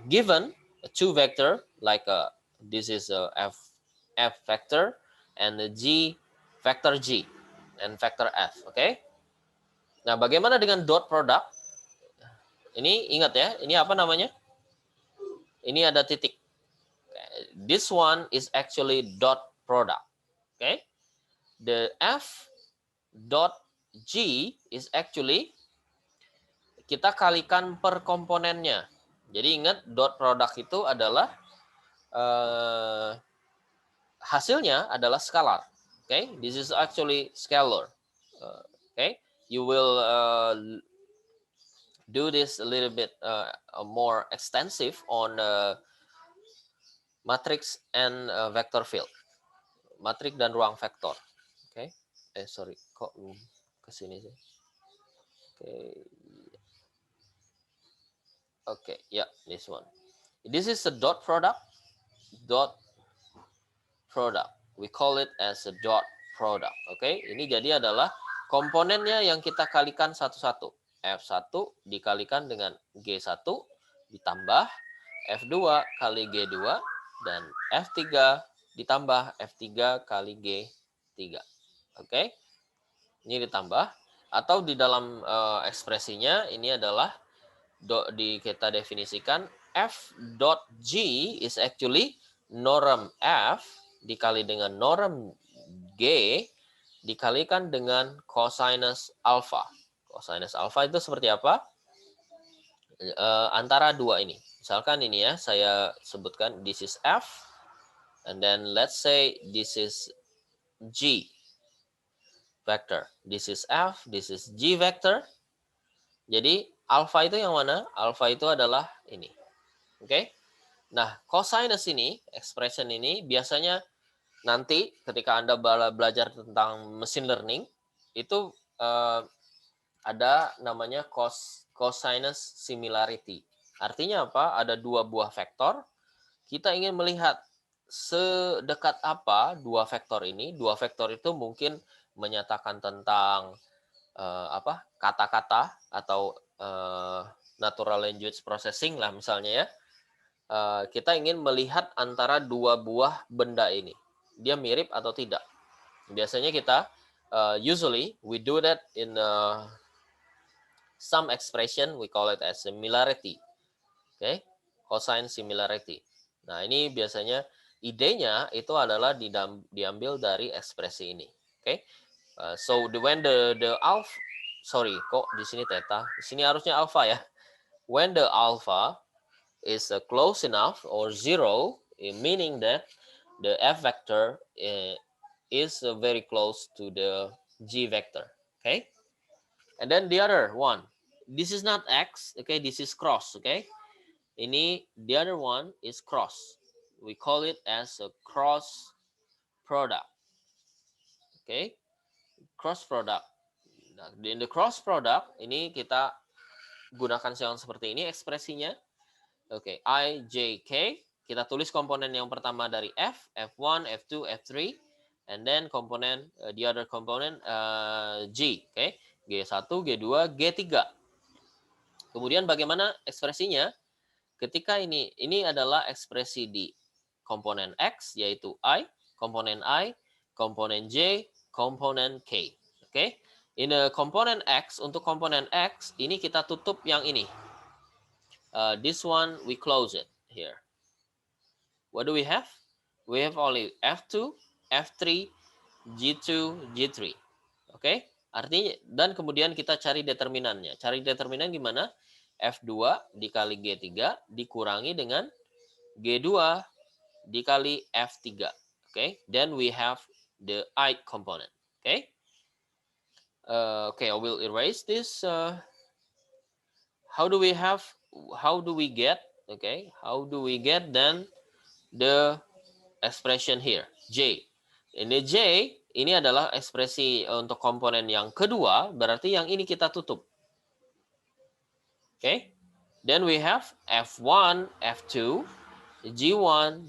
given two vector like this is a f vector and the g vector g and vector f. Okay, nah bagaimana dengan dot product? Ini ingat ya, ini apa namanya? Ini ada titik. This one is actually dot product. Okay, the f dot g is actually kita kalikan per komponennya. Jadi ingat dot product itu adalah hasilnya adalah skalar. Okay, this is actually scalar. Okay, you will do this a little bit more extensive on matrix and vector field, matrix dan ruang vektor. Oke, sorry, kok kesini sih? Okay, yeah, this one. This is a dot product. We call it as a dot product. Oke, ini jadi adalah komponennya yang kita kalikan satu-satu. F1 dikalikan dengan G1 ditambah F2 kali G2 dan F3 ditambah F3 kali G3. Oke, ini ditambah atau di dalam ekspresinya ini adalah kita definisikan F dot G is actually norm F dikali dengan norm G dikalikan dengan cosinus alpha. Cosinus alpha itu seperti apa? Antara dua ini. Misalkan ini ya, saya sebutkan this is F, and then let's say this is G vector. This is F, this is G vector. Jadi alpha itu yang mana? Alpha itu adalah ini. Oke. Nah, cosinus ini, expression ini biasanya nanti ketika Anda belajar tentang machine learning itu ada namanya cosinus similarity. Artinya apa? Ada dua buah vektor. Kita ingin melihat sedekat apa dua vektor ini. Dua vektor itu mungkin menyatakan tentang kata-kata atau natural language processing lah misalnya ya. Kita ingin melihat antara dua buah benda ini. Dia mirip atau tidak. Biasanya kita usually we do that in some expression, we call it as similarity. Okay, cosine similarity. Nah, ini biasanya idenya itu adalah diambil dari ekspresi ini. Okay, so when the alpha, sorry, kok di sini theta, di sini harusnya alpha ya. When the alpha is close enough or zero, meaning that the F vector is very close to the G vector. Okay. And then the other one, this is not X, okay, this is cross, okay. Ini, the other one is cross. We call it as a cross product, okay, cross product. Nah, in the cross product, ini kita gunakan yang seperti ini ekspresinya. Oke, I, J, K. Kita tulis komponen yang pertama dari F, F1, F2, F3. And then komponen, the other component G, oke. G1, G2, G3. Kemudian bagaimana ekspresinya? Ketika ini adalah ekspresi di komponen X, yaitu I, komponen J, komponen K. Oke. In the komponen X, untuk komponen X, ini kita tutup yang ini. This one, we close it here. What do we have? We have only F2, F3, G2, G3. Oke. Artinya, dan kemudian kita cari determinannya. Cari determinan gimana? F2 dikali G3 dikurangi dengan G2 dikali F3. Okay, then we have the ith component. Okay, okay, I will erase this. How do we get? Okay, how do we get then the expression here? J. Ini J, ini adalah ekspresi untuk komponen yang kedua, berarti yang ini kita tutup. Okay, then we have F1, F2, G1,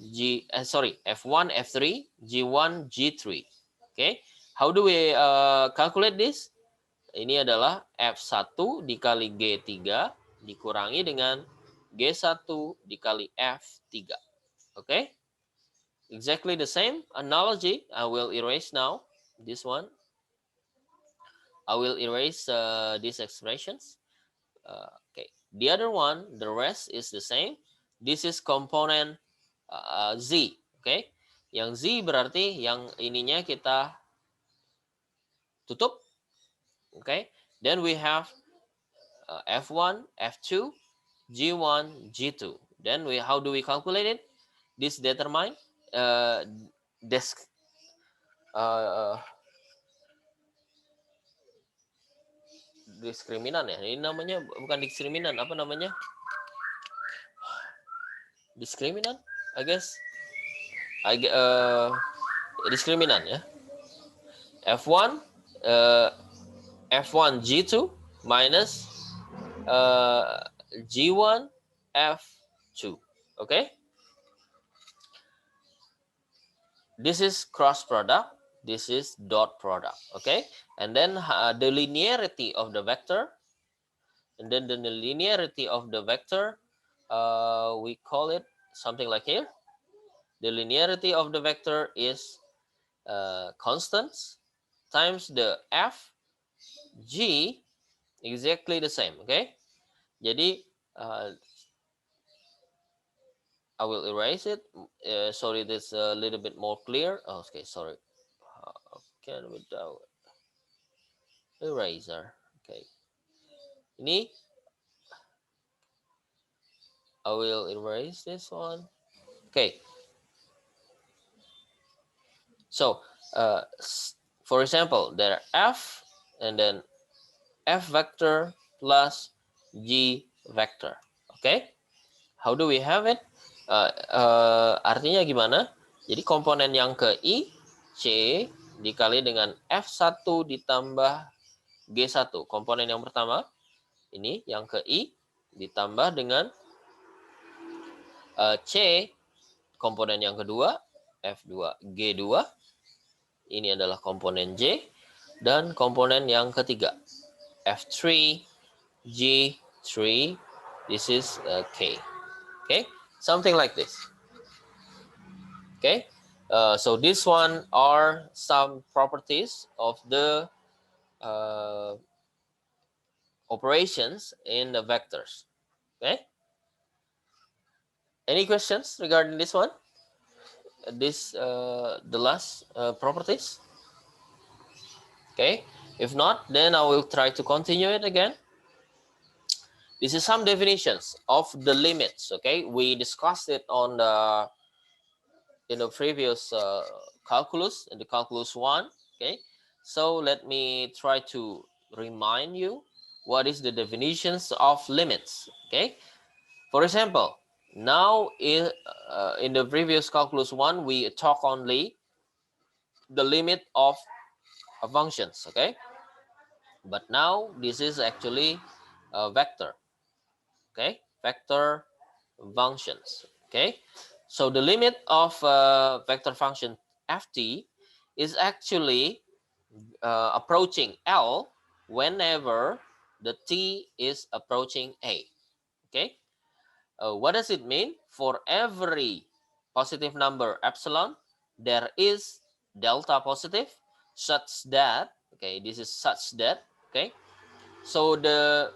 F1, F3, G1, G3. Okay, how do we calculate this? Ini adalah F1 dikali G3 dikurangi dengan G1 dikali F3. Okay, exactly the same analogy. I will erase now this one. I will erase these expressions. Okay, the other one, the rest is the same. This is component Z. Okay, yang Z berarti yang ininya kita tutup. Okay, then we have F1, F2, G1, G2. Then how do we calculate it? This determine diskriminan ya. Ini namanya bukan diskriminan, apa namanya? Diskriminan, I guess. Diskriminan ya. F1 F1 G2 minus G1 F2. Okay. This is cross product. This is dot product. Okay. And then the linearity of the vector. And then the linearity of the vector, we call it something like here. The linearity of the vector is constants times the f g, exactly the same. Okay. Jadi I will erase it. Sorry, this a little bit more clear. Oh, okay, sorry. Can without eraser. Okay. Ini I will erase this one. Okay. So, for example, there are f and then f vector plus g vector. Okay. How do we have it? Artinya gimana? Jadi komponen yang ke I, C dikali dengan F1 ditambah G1. Komponen yang pertama, ini yang ke I, ditambah dengan C, komponen yang kedua, F2, G2. Ini adalah komponen J. Dan komponen yang ketiga, F3, G3, this is K. Okay, something like this. Okay, so this one are some properties of the operations in the vectors. Okay, any questions regarding this one? This the last properties. Okay, if not, then I will try to continue it again. This is some definitions of the limits. Okay, we discussed it on the in the previous calculus, in the calculus 1. Okay, so let me try to remind you what is the definitions of limits. Okay, for example, now in the previous calculus 1 we talk only the limit of functions. Okay, but now this is actually a vector. Okay, vector functions. Okay, so the limit of vector function ft is actually approaching L whenever the t is approaching A. Okay, what does it mean? For every positive number epsilon, there is delta positive such that, okay, this is such that, okay, so the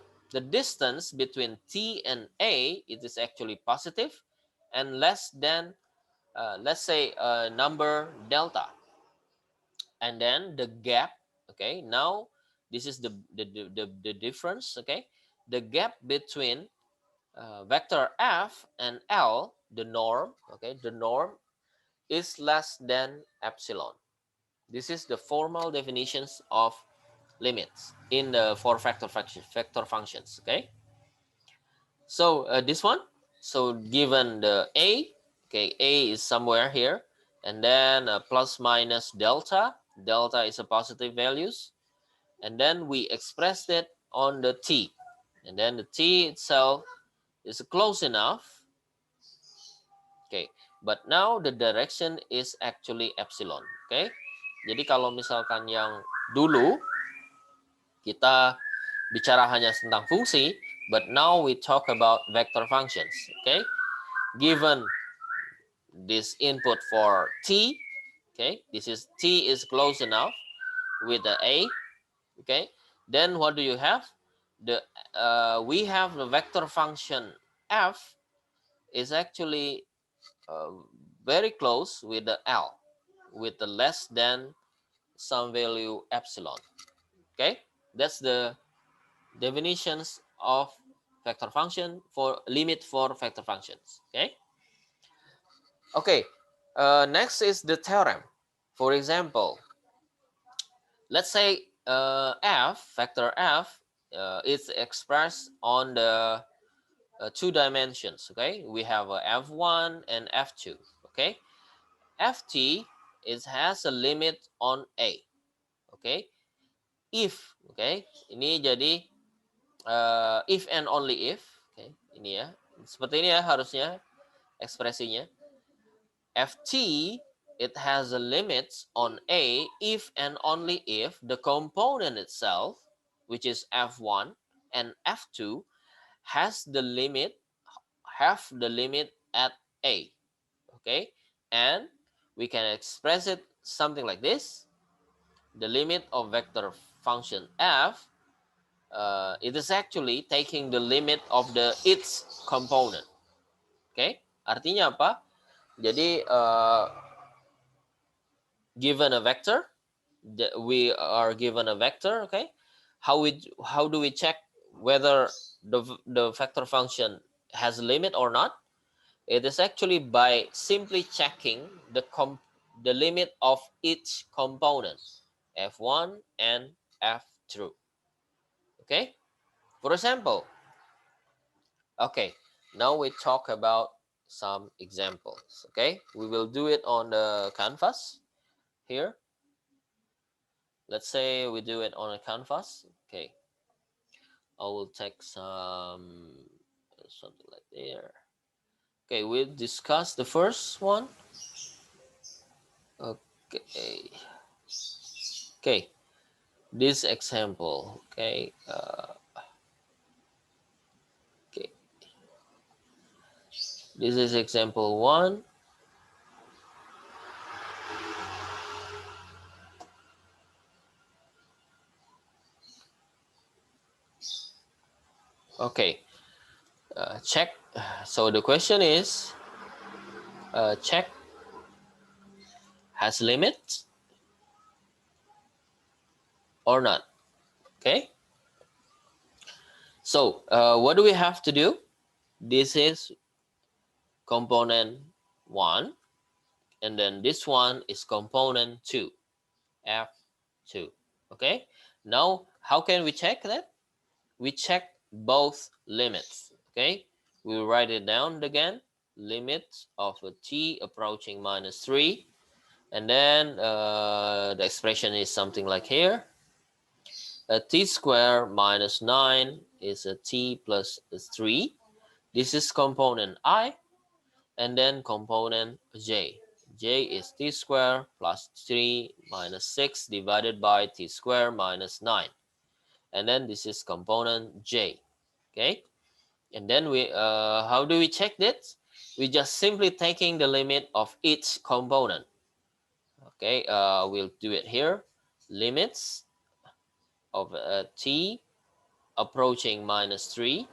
distance between T and A, it is actually positive and less than, let's say, number delta. And then the gap, okay, now this is the difference, okay, the gap between vector F and L, the norm, okay, the norm is less than epsilon. This is the formal definitions of limits in the four vector functions. Okay, so this one, so given the A, okay, A is somewhere here, and then plus minus delta is a positive values, and then we expressed it on the T, and then the T itself is close enough. Okay, but now the direction is actually epsilon. Okay, jadi kalau misalkan yang dulu kita bicara hanya tentang fungsi, but now we talk about vector functions. Okay, given this input for t, okay, this is t is close enough with the A. Okay, then what do you have? The we have the vector function f is actually very close with the L, with the less than some value epsilon. Okay, that's the definitions of vector function for limit for vector functions. Okay, next is the theorem For example, let's say vector f is expressed on the two dimensions. Okay, we have f1 and f2. Okay, ft has a limit on a. Okay, if, okay, ini jadi if and only if. Okay, ini ya, seperti ini ya harusnya ekspresinya. Ft, it has a limit on a if and only if the component itself, which is f1 and f2, has the limit at a. Okay, and we can express it something like this: the limit of vector function f, it is actually taking the limit of its component. Okay, artinya apa? Jadi given a vector, we are given a vector. Okay, how do we check whether the vector function has a limit or not? It is actually by simply checking the limit of each component, f1 and f2. Okay, for example, okay, now we talk about some examples. Okay, we will do it on the canvas here. Let's say we do it on a canvas. Okay, I will take something like there. Okay, we'll discuss the first one. Okay, this example. Okay, this is example 1. Okay, check. So the question is, check has limits or not. Okay, so what do we have to do? This is component 1, and then this one is component 2, f2. Okay, now how can we check that? We check both limits. Okay, we write it down again: limit of a t approaching -3, and then the expression is something like here: a t squared minus 9 is a t plus 3. This is component I, and then component j. J is t squared plus 3 minus 6 divided by t squared minus 9. And then this is component j. Okay, and then we how do we check this? We just simply taking the limit of each component. Okay, we'll do it here: limits of t approaching -3.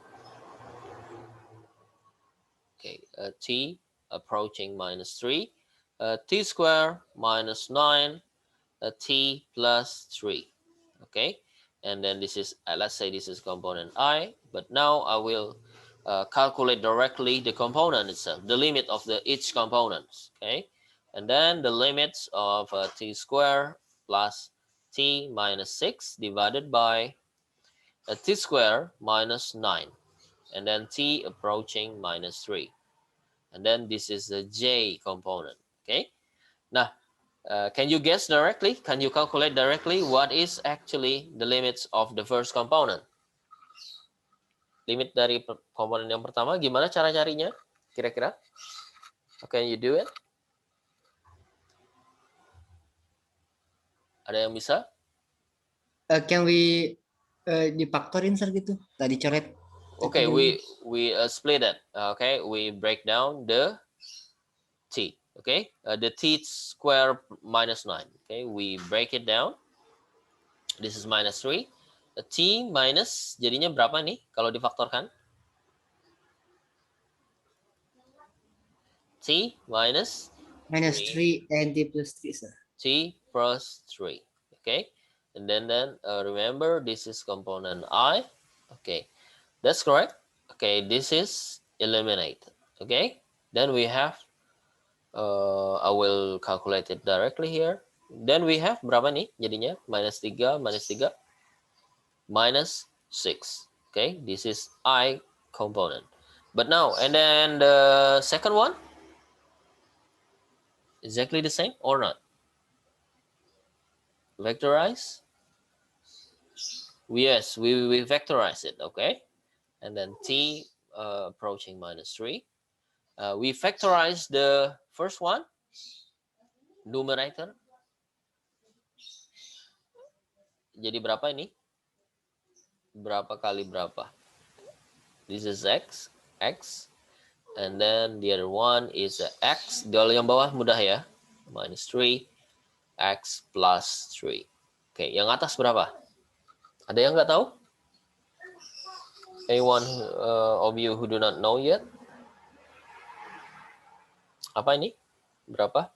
Okay, t approaching -3, t squared minus 9, t plus 3. Okay, and then this is let's say this is component I, but now I will calculate directly the component itself, the limit of each component. Okay, and then the limits of t squared plus t minus 6 divided by t squared minus 9, and then t approaching -3, and then this is the j component. Okay, now can you guess directly? Can you calculate directly what is actually the limits of the first component? Limit dari komponen yang pertama, gimana cara carinya? Kira-kira? Can you do it? Ada yang bisa? Can we difaktorin sir gitu? Tadi coret. Okay, we split it. Okay, we break down the t. Okay, the t square minus 9. Okay, we break it down. This is -3. T minus jadinya berapa nih kalau difaktorkan? T minus -3 and t plus 3 sir. T plus 3. Okay, and then remember this is component I. Okay, that's correct. Okay, this is eliminated. Okay, then we have I will calculate it directly here. Then we have berapa nih jadinya? Minus 3, minus 6. Okay, this is I component. But now, and then the second one, exactly the same or not? Vectorize? Yes, we vectorize it, okay? And then t approaching minus 3. We factorize the first one, numerator. Jadi berapa ini? Berapa kali berapa? This is x, and then the other one is x. Kalau yang bawah mudah ya, minus 3, x plus 3. Oke, yang atas berapa? Ada yang nggak tahu? Anyone of you who do not know yet? Apa ini? Berapa?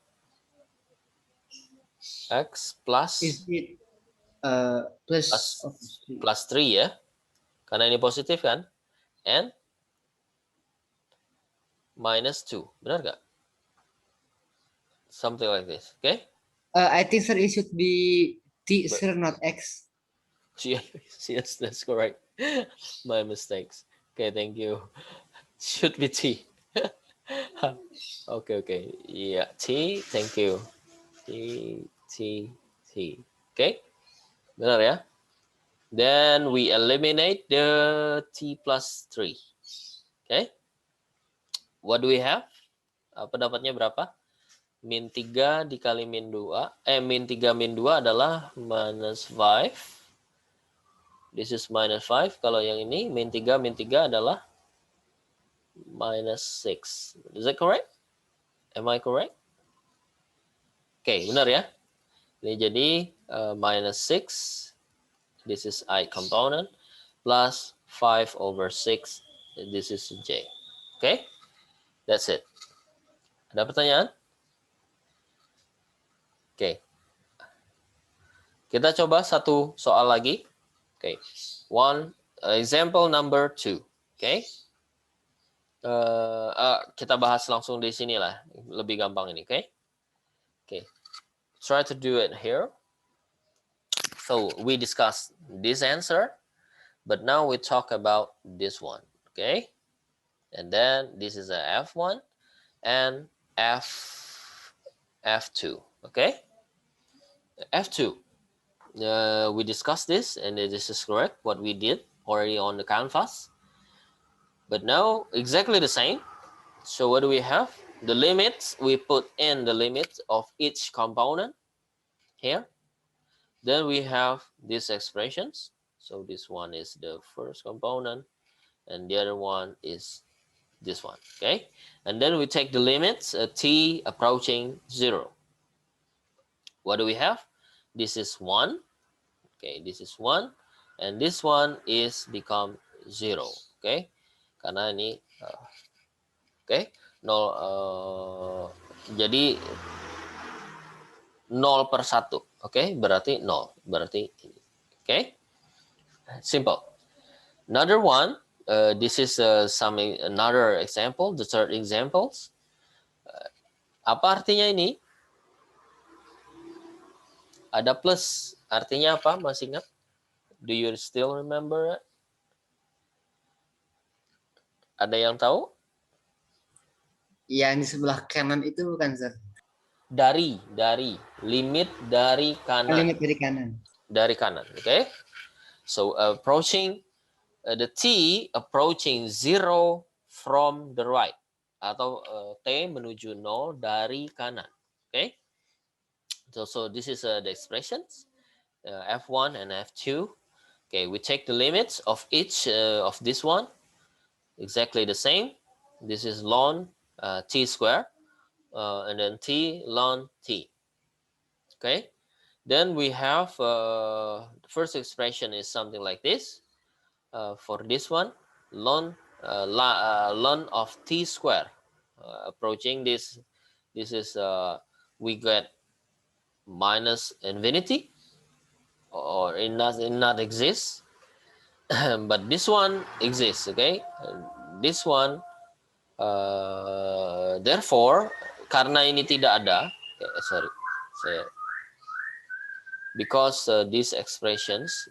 X plus Is it plus plus 3 ya? Karena ini positif kan? And minus 2. Benar nggak? Something like this. Okay? I think sir it should be t sir, not x. Yes, that's correct. My mistakes. Okay, thank you. Should be t. Okay. Yeah, t. Thank you. T. Okay? Benar ya? Then we eliminate the t plus 3. Okay? What do we have? Pendapatnya berapa? Min 3 dikali min 2. Min 3 min 2 adalah minus 5. This is minus 5. Kalau yang ini, min 3 adalah minus 6. Is that correct? Am I correct? Oke, benar ya? Ini jadi minus 6. This is I component. Plus 5 over 6. This is J. Oke? That's it. Ada pertanyaan? Oke. Kita coba satu soal lagi. Oke. Example number 2. Oke. Kita bahas langsung di sini lah. Lebih gampang ini, oke? Oke. Try to do it here. So, we discussed this answer, but now we talk about this one, okay? And then this is a F1 and F2, okay? F2, we discussed this, and this is correct, what we did already on the canvas. But now, exactly the same. So what do we have? The limits, we put in the limits of each component here. Then we have these expressions. So this one is the first component, and the other one is this one, okay? And then we take the limits, t approaching 0. What do we have? This is 1, okay? This is 1, and this one is become 0, okay? Karena ini, okay? 0, jadi 0 per 1, okay? Berarti 0, berarti ini, okay? Simple. Another one, this is another example, the third examples. Apa artinya ini? Ada plus, artinya apa? Masih ingat? Do you still remember it? Ada yang tahu? Yang di sebelah kanan itu bukan sir? Dari, limit dari kanan. Limit dari kanan. Dari kanan, okay? So approaching the t approaching 0 from the right, atau t menuju 0 dari kanan, okay? So this is the expressions, F1 and F2. Okay, we take the limits of each of this one, exactly the same. This is ln t square, and then t ln t. Okay, then we have the first expression is something like this. For this one, ln of t square, approaching this is we get minus infinity, or it not exists. But this one exists, okay? This one, therefore, karena ini tidak ada, sorry, saya because these expressions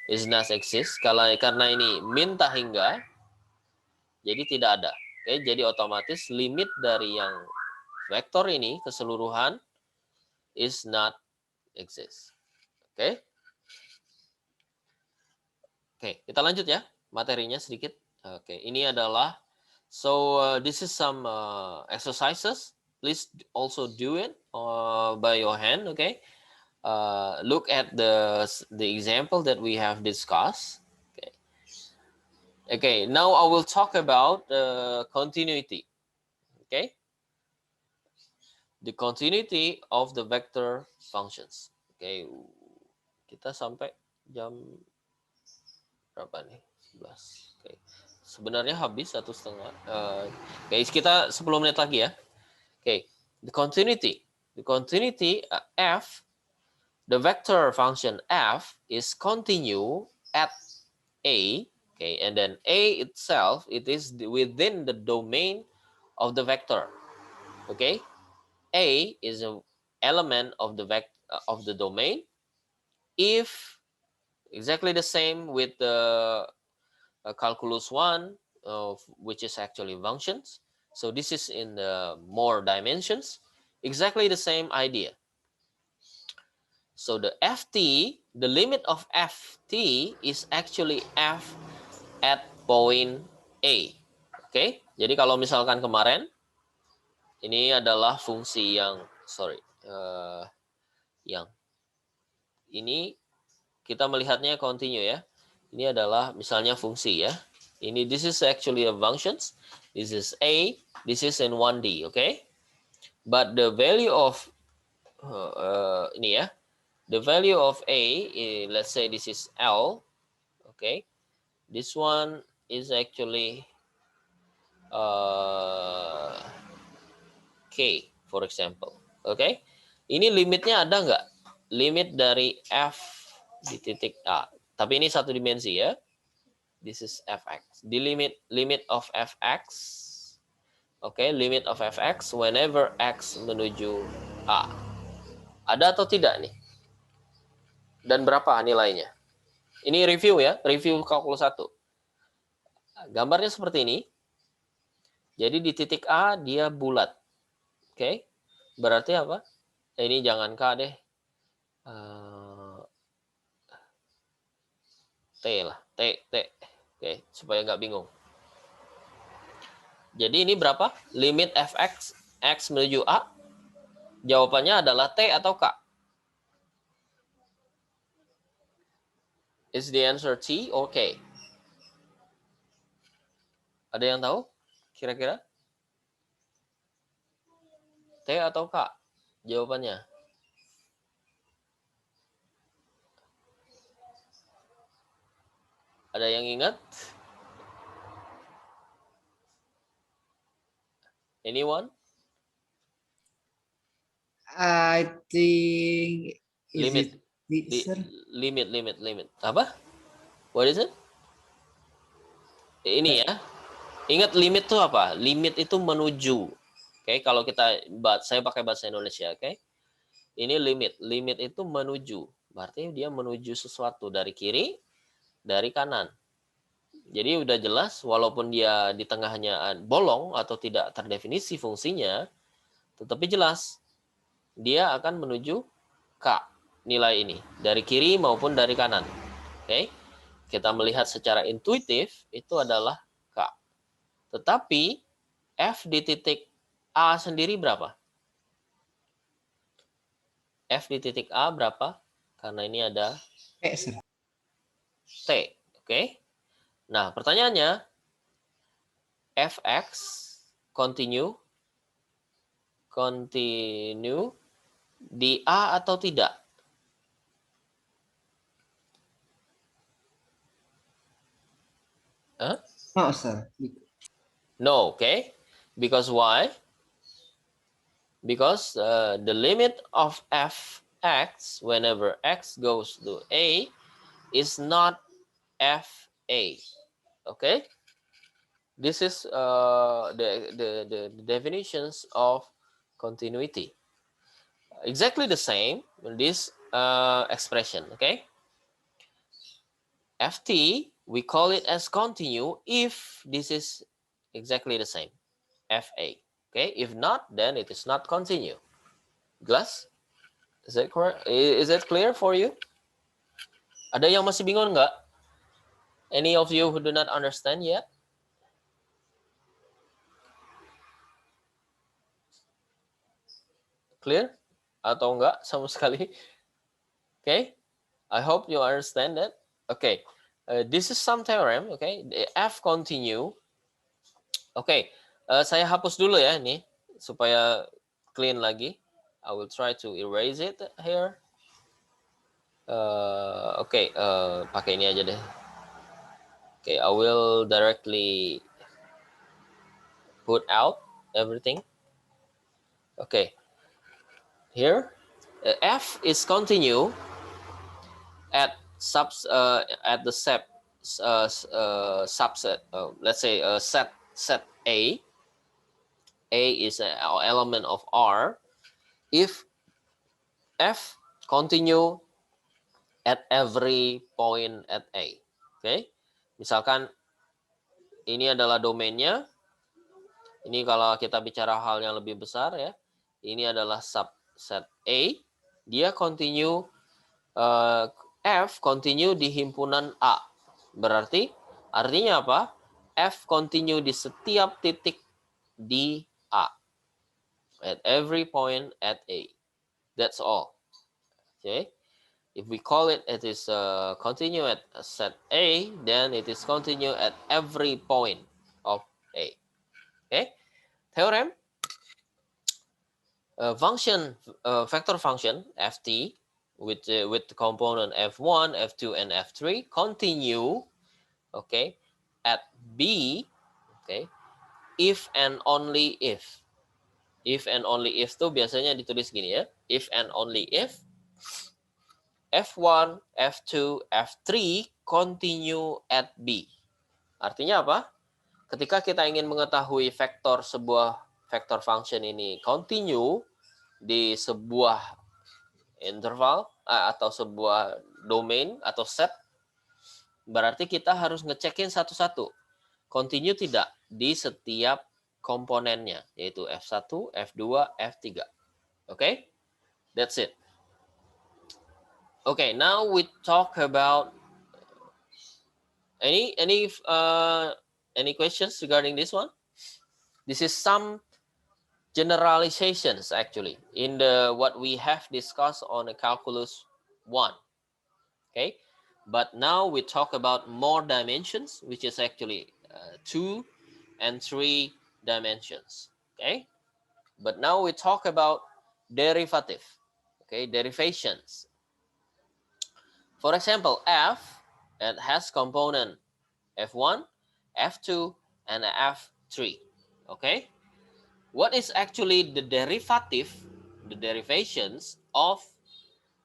is not exist. Karena ini minta hingga, jadi tidak ada. Oke, jadi otomatis limit dari yang vektor ini keseluruhan is not exist. Oke. Oke, kita lanjut ya materinya sedikit. Oke, ini adalah this is some exercises. Please also do it by your hand. Okay. Look at the example that we have discussed. Okay. Okay. Now I will talk about continuity. Okay. The continuity of the vector functions. Okay. Kita sampai jam berapa nih? 11. Okay. Sebenarnya habis 1:30. Guys, kita 10 menit lagi ya. Okay. The continuity f, the vector function f is continue at a. Okay, and then a itself, it is within the domain of the vector. Okay, a is an element of the domain if exactly the same with the calculus 1, which is actually functions. So this is in the more dimensions, exactly the same idea. So the ft, the limit of ft is actually f at point A. Oke, jadi kalau misalkan kemarin ini adalah fungsi yang yang ini kita melihatnya continue ya. Ini adalah misalnya fungsi ya. Ini this is actually a functions. This is A. This is in 1D. Okay. But the value of ini ya. The value of A, let's say this is L. Okay. This one is actually K, for example. Okay. Ini limitnya ada nggak? Limit dari F di titik A. Tapi ini satu dimensi ya. This is fx. The limit of fx. Oke, limit of fx whenever x menuju A. Ada atau tidak nih? Dan berapa nilainya? Ini review ya, review kalkulus 1. Gambarnya seperti ini. Jadi di titik A dia bulat. Oke. Berarti apa? Ini jangan K deh. T lah, T. Oke, supaya nggak bingung. Jadi ini berapa? Limit fx, x menuju A. Jawabannya adalah T atau K? Is the answer T or K? Ada yang tahu? Kira-kira? T atau K? Jawabannya. Ada yang ingat? Anyone? I think Limit. Limit. Apa? What is it? Ini ya. Ingat limit itu apa? Limit itu menuju. Oke, kalau saya pakai bahasa Indonesia, oke? Ini limit. Limit itu menuju. Berarti dia menuju sesuatu dari kiri, dari kanan. Jadi udah jelas walaupun dia di tengahnya bolong atau tidak terdefinisi fungsinya, tetapi jelas dia akan menuju K nilai ini dari kiri maupun dari kanan. Oke. Kita melihat secara intuitif itu adalah K. Tetapi F di titik A sendiri berapa? F di titik A berapa? Karena ini ada T. Oke. Nah, pertanyaannya, fx continue di A atau tidak? Huh? No, sir. No, okay. Because why? Because the limit of fx whenever x goes to A is not fa. Okay, this is the definitions of continuity. exactly the same in this expression. Okay, ft we call it as continue if this is exactly the same, fa. Okay, if not, then it is not continue. Glass, is that correct? Is that clear for you? Ada yang masih bingung nggak? Any of you who do not understand yet? Clear? Atau enggak sama sekali? Okay, I hope you understand that. Okay, this is some theorem. Okay, the F continue. Okay, saya hapus dulu ya ini supaya clean lagi. I will try to erase it here. Okay, pakai ini aja deh. Okay, I will directly put out everything. Okay, here F is continue at the subset. Let's say set A. A is an element of R. If F continue at every point at A. Okay, misalkan ini adalah domainnya. Ini kalau kita bicara hal yang lebih besar ya. Ini adalah subset A. Dia continue F continue di himpunan A. Berarti artinya apa? F continue di setiap titik di A. At every point at A. That's all. Okay. If we call it is continue at set A, then it is continue at every point of A. Okay. Theorem. Vector function ft with the component f1, f2, and f3 continue, okay, at B, okay, if and only if. If and only if tuh biasanya ditulis gini ya. If and only if f1, f2, f3 continue at B. Artinya apa? Ketika kita ingin mengetahui sebuah vector function ini continue di sebuah interval atau sebuah domain atau set, berarti kita harus ngecekin satu-satu. Continue tidak di setiap komponennya, yaitu F1, F2, F3. Okay? That's it. Okay, now we talk about any questions regarding this one? This is some generalizations actually in what we have discussed on the calculus 1. Okay, but now we talk about more dimensions, which is actually 2 and 3 dimensions. Okay, but now we talk about derivative. Okay, derivations. For example, F, it has component F1, F2, and F3. Okay, what is actually the derivations of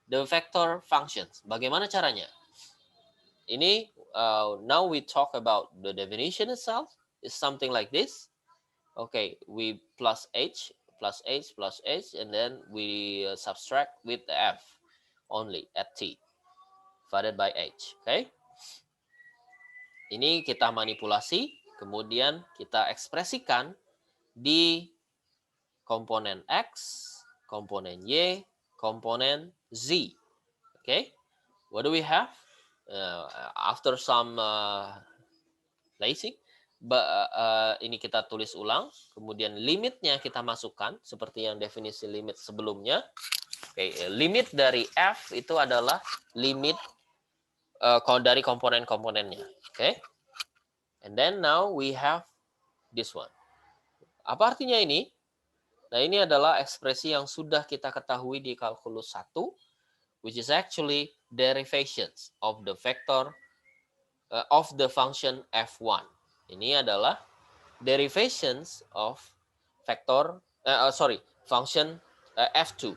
the vector functions? Bagaimana caranya? Ini now we talk about the definition itself. Is something like this. Okay, we plus h, and then we subtract with the f only at t divided by h. Okay. Ini kita manipulasi, kemudian kita ekspresikan di komponen x, komponen y, komponen z. Okay. What do we have? After some lacing, ini kita tulis ulang, kemudian limitnya kita masukkan seperti yang definisi limit sebelumnya. Okay, limit dari f itu adalah limit dari komponen-komponennya. Okay, and then now we have this one. Apa artinya ini? Nah, ini adalah ekspresi yang sudah kita ketahui di kalkulus 1, which is actually derivations of the vector of the function f1. Ini adalah derivations of function f2.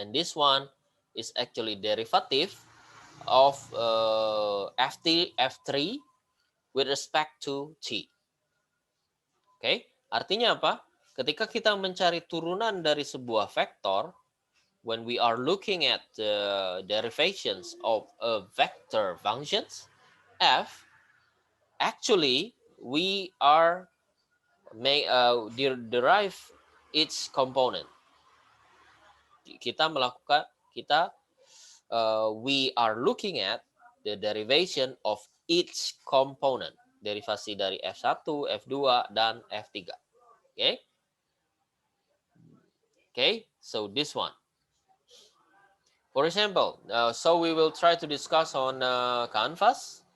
And this one is actually derivative of f3 with respect to t. Okay, artinya apa? ketika kita mencari turunan dari sebuah vektor, when we are looking at the derivations of a vector functions f, actually we are derive its component. We are looking at the derivation of each component, derivasi dari F1, F2 dan F3. Okay, so this one. For example, so we will try to discuss on canvas.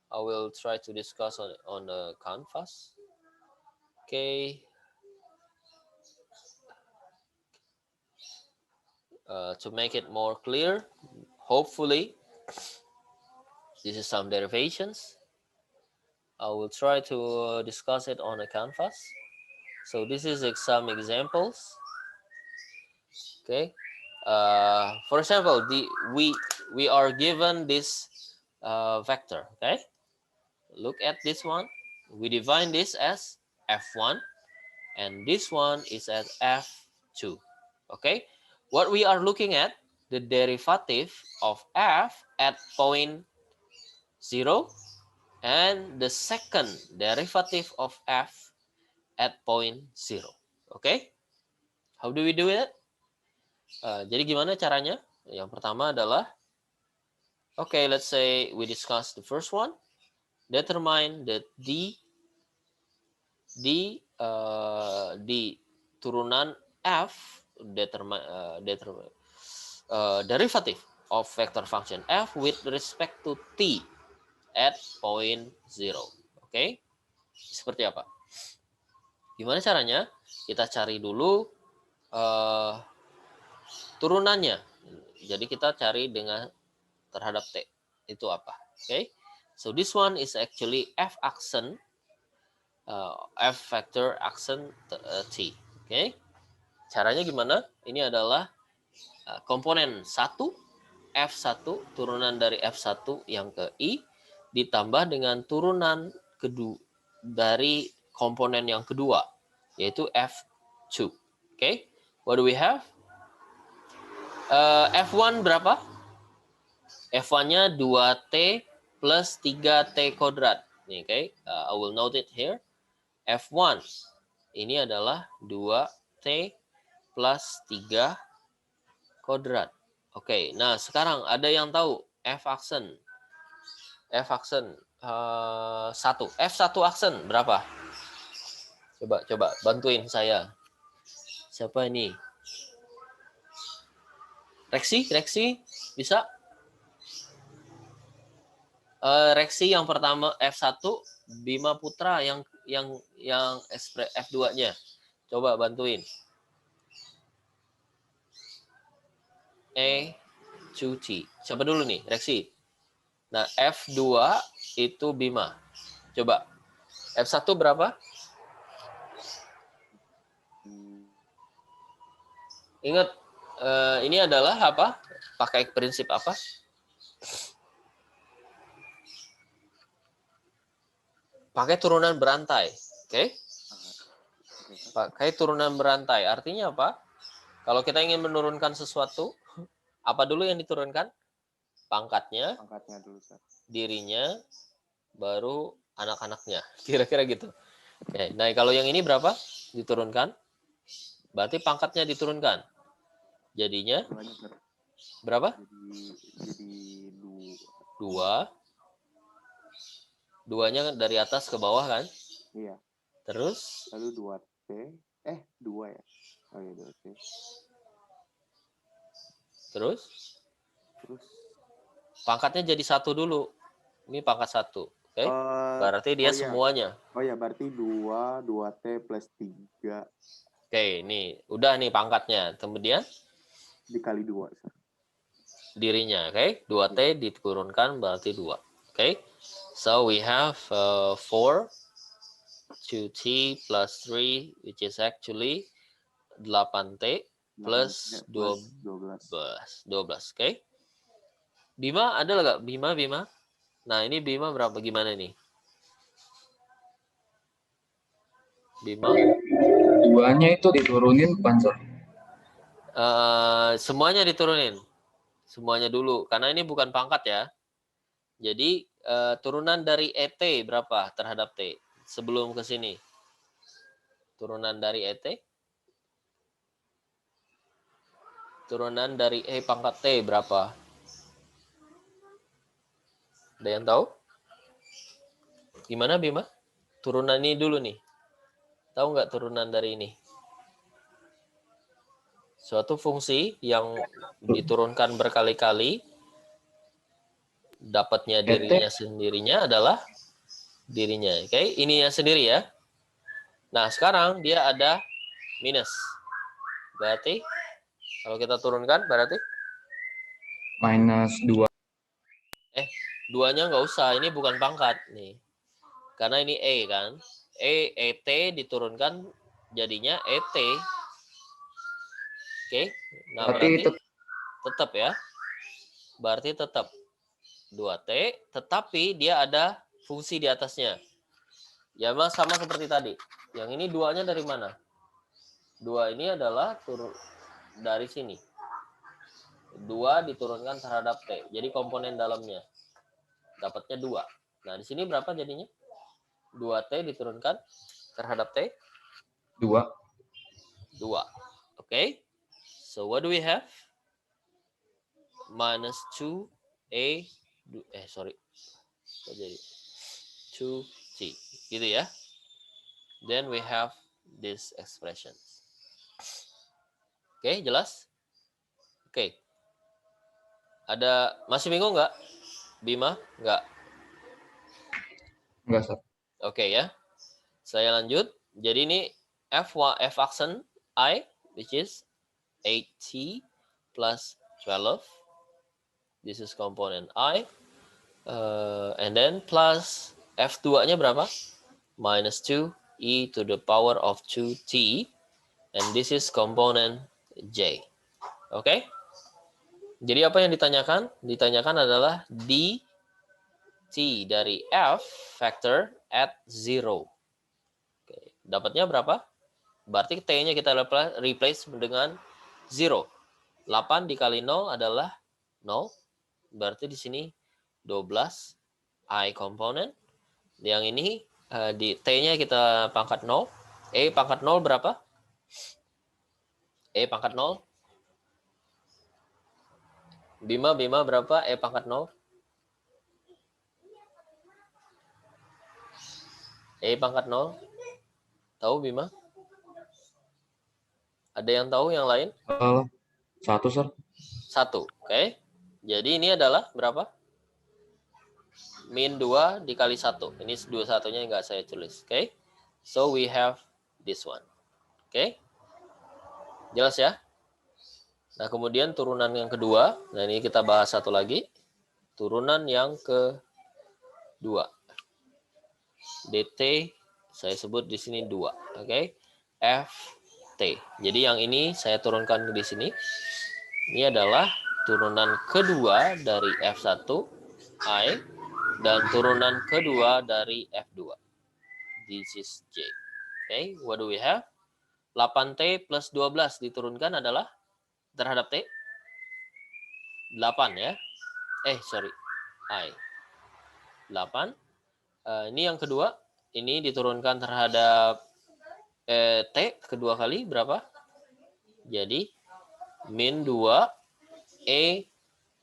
I will try to discuss on canvas. Okay. To make it more clear, hopefully, this is some derivations. I will try to discuss it on a canvas. So this is some examples. Okay. For example, we are given this vector. Okay, look at this one. We define this as f1, and this one is as f2. Okay, what we are looking at, the derivative of f at point 0 and the second derivative of f at point 0. Okay, how do we do it? Jadi gimana caranya? Yang pertama adalah, okay, let's say we discuss the first one. Determine that the turunan f, derivative of vector function f with respect to t at point 0. Okay, seperti apa? Gimana caranya? Kita cari dulu turunannya. Jadi kita cari dengan terhadap t itu apa? Okay, so this one is actually f accent, f vector accent t. Okay, caranya gimana? Ini adalah komponen 1 f1 turunan dari f1 yang ke i ditambah dengan turunan kedua dari komponen yang kedua yaitu f2. Okay, what do we have? F1 berapa? F1-nya 2T plus 3T kuadrat. Okay, I will note it here. F1 ini adalah 2T plus 3 kuadrat. Oke, nah sekarang ada yang tahu F aksen 1. F1 aksen berapa? Coba bantuin saya. Siapa ini? Reksi bisa? Reksi yang pertama F1, Bima Putra yang F2-nya. Coba bantuin. Cuci. Siapa dulu nih? Reksi. Nah, F2 itu Bima. Coba. F1 berapa? Ingat, ini adalah apa? Pakai prinsip apa? Pakai turunan berantai. Oke? Pakai turunan berantai. Artinya apa? Kalau kita ingin menurunkan sesuatu, apa dulu yang diturunkan? Pangkatnya dulu, dirinya, baru anak-anaknya. Kira-kira gitu. Oke. Nah, kalau yang ini berapa? Diturunkan. Berarti pangkatnya diturunkan. Jadinya berapa? Jadi 2. 2-nya dari atas ke bawah kan? Iya. Terus? Lalu 2T. 2 ya? Oh iya, 2T. Terus? Pangkatnya jadi 1 dulu. Ini pangkat 1. Oke? Berarti dia semuanya. Oh iya, berarti 2T plus 3. Oke, ini udah nih pangkatnya. Kemudian? Dikali 2. Dirinya, oke? 2T diturunkan berarti 2. Oke? So we have 4 2T plus 3, which is actually 8T plus 12. Oke? Bima ada nggak? Bima? Nah, ini Bima berapa? Gimana nih? Bima? Duanya itu diturunin bukan, Sir? Semuanya diturunin. Semuanya dulu. Karena ini bukan pangkat ya. Jadi turunan dari ET berapa terhadap T? Sebelum ke sini. Turunan dari ET. Turunan dari E pangkat T berapa? Ada yang tahu? Gimana Bima? Turunan ini dulu nih. Tahu nggak turunan dari ini? Suatu fungsi yang diturunkan berkali-kali, dapatnya dirinya sendirinya adalah dirinya. Oke, ininya sendiri ya. Nah, sekarang dia ada minus. Berarti, kalau kita turunkan, berarti? Minus 2. Duanya nggak usah, ini bukan pangkat nih. Karena ini E kan. ET diturunkan jadinya ET. Oke, nah berarti tetap ya. Berarti tetap 2T, tetapi dia ada fungsi di atasnya. Ya memang sama seperti tadi. Yang ini duanya dari mana? 2 ini adalah turun dari sini. 2 diturunkan terhadap T. Jadi komponen dalamnya. Dapatnya 2. Nah, di sini berapa jadinya? 2T diturunkan terhadap T? 2. 2. Oke. So, what do we have? Minus 2A. Sorry. Kok jadi 2T. Gitu ya. Then we have this expression. Oke, jelas? Oke. Ada masih bingung nggak? Bima? Nggak? Enggak, Sir. Oke ya. Saya lanjut. Jadi ini F aksen I, which is 8T plus 12. This is component I. And then plus F2-nya berapa? Minus 2e to the power of 2t. And this is component J. Oke? Jadi apa yang ditanyakan? Ditanyakan adalah dt dari F factor at 0. Oke. Dapatnya berapa? Berarti T-nya kita replace dengan 0. 8 dikali 0 adalah 0. Berarti di sini 12 I komponen. Yang ini di T-nya kita pangkat 0. E pangkat 0 berapa? E pangkat 0. Bima berapa? E pangkat 0. E pangkat 0. Tahu Bima? Ada yang tahu yang lain? 1, Sir. 1. Oke. Jadi ini adalah berapa? Min 2 dikali 1. Ini 21-nya nggak saya tulis. Oke. So we have this one. Oke. Jelas ya? Nah, kemudian turunan yang kedua. Nah, ini kita bahas satu lagi. Turunan yang kedua. DT saya sebut di sini 2. Oke. FT. Jadi yang ini saya turunkan di sini. Ini adalah turunan kedua dari F1 I dan turunan kedua dari F2. This is J. Okay, what do we have? 8T plus 12 diturunkan adalah terhadap T 8 ya. Sorry. I 8. Ini yang kedua. Ini diturunkan terhadap T kedua kali berapa? Jadi min 2 E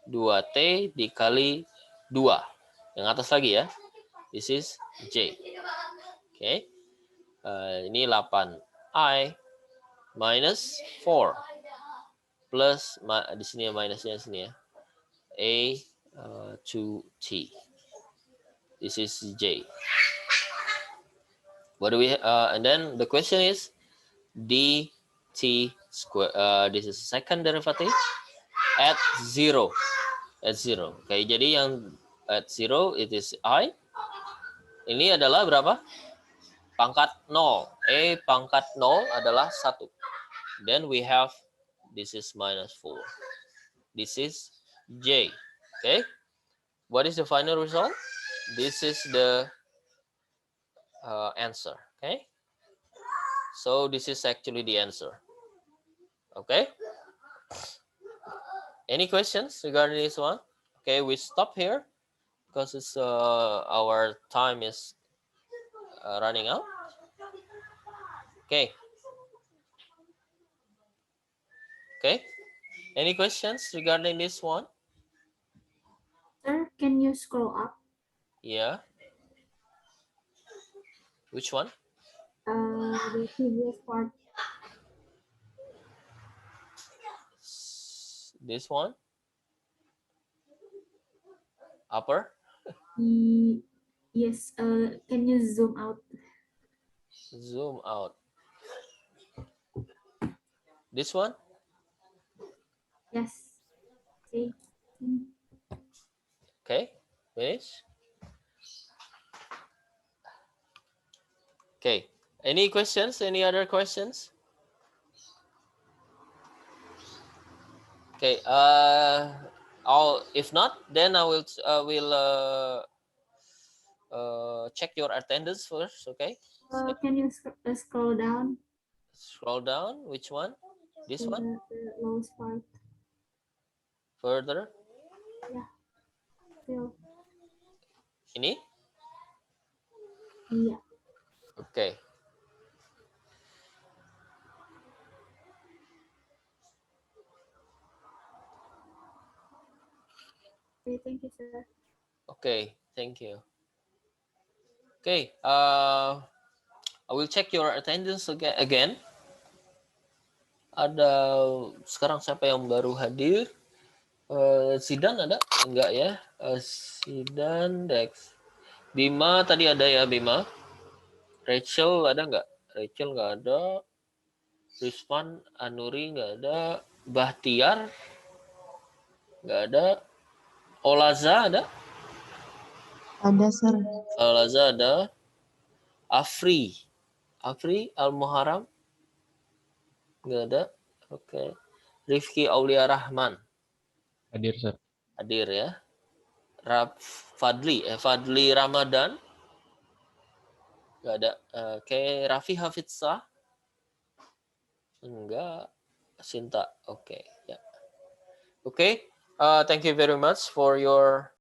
2T dikali 2. Yang atas lagi ya. This is J. Oke. Ini 8I minus 4 plus di sini ya minusnya sini ya. A 2T. This is J. What do we and then the question is dt square. This is second derivative at 0. At 0. Oke, jadi yang at 0 it is I. Ini adalah berapa? Pangkat 0. E pangkat 0 adalah 1. Then we have this is minus 4. This is J. Okay. What is the final result? This is the answer. Okay. So this is actually the answer. Okay. Any questions regarding this one? Okay, we stop here because it's our time is running out. Okay. Okay. Any questions regarding this one? Sir, can you scroll up? Yeah. Which one? The previous part. This one? Upper? Yes. Can you zoom out? Zoom out. This one? Yes. Okay. Okay. Finish. Okay. Any questions? Any other questions? Okay. If not, then I will check your attendance first. Okay. Can you scroll down? Scroll down. Which one? This one? The lowest part. Further. Yeah. Still. Ini? Yeah. Okay. Okay. Thank you, sir. Okay. Thank you. Okay. I will check your attendance again. Ada sekarang siapa yang baru hadir? Sidan ada? Enggak ya? Sidan, Dex. Bima tadi ada ya, Bima? Rachel ada nggak? Rachel nggak ada. Rizwan, Anuri nggak ada. Bahtiar nggak ada. Olaza ada? Ada, sir. Olaza ada. Afri Al-Muharram nggak ada. Oke. Rifki Aulia Rahman Hadir, sir. hadir ya. Fadli Ramadan nggak ada. Oke. Raffi Hafizah enggak. Sinta oke ya. Oke. Thank you very much for your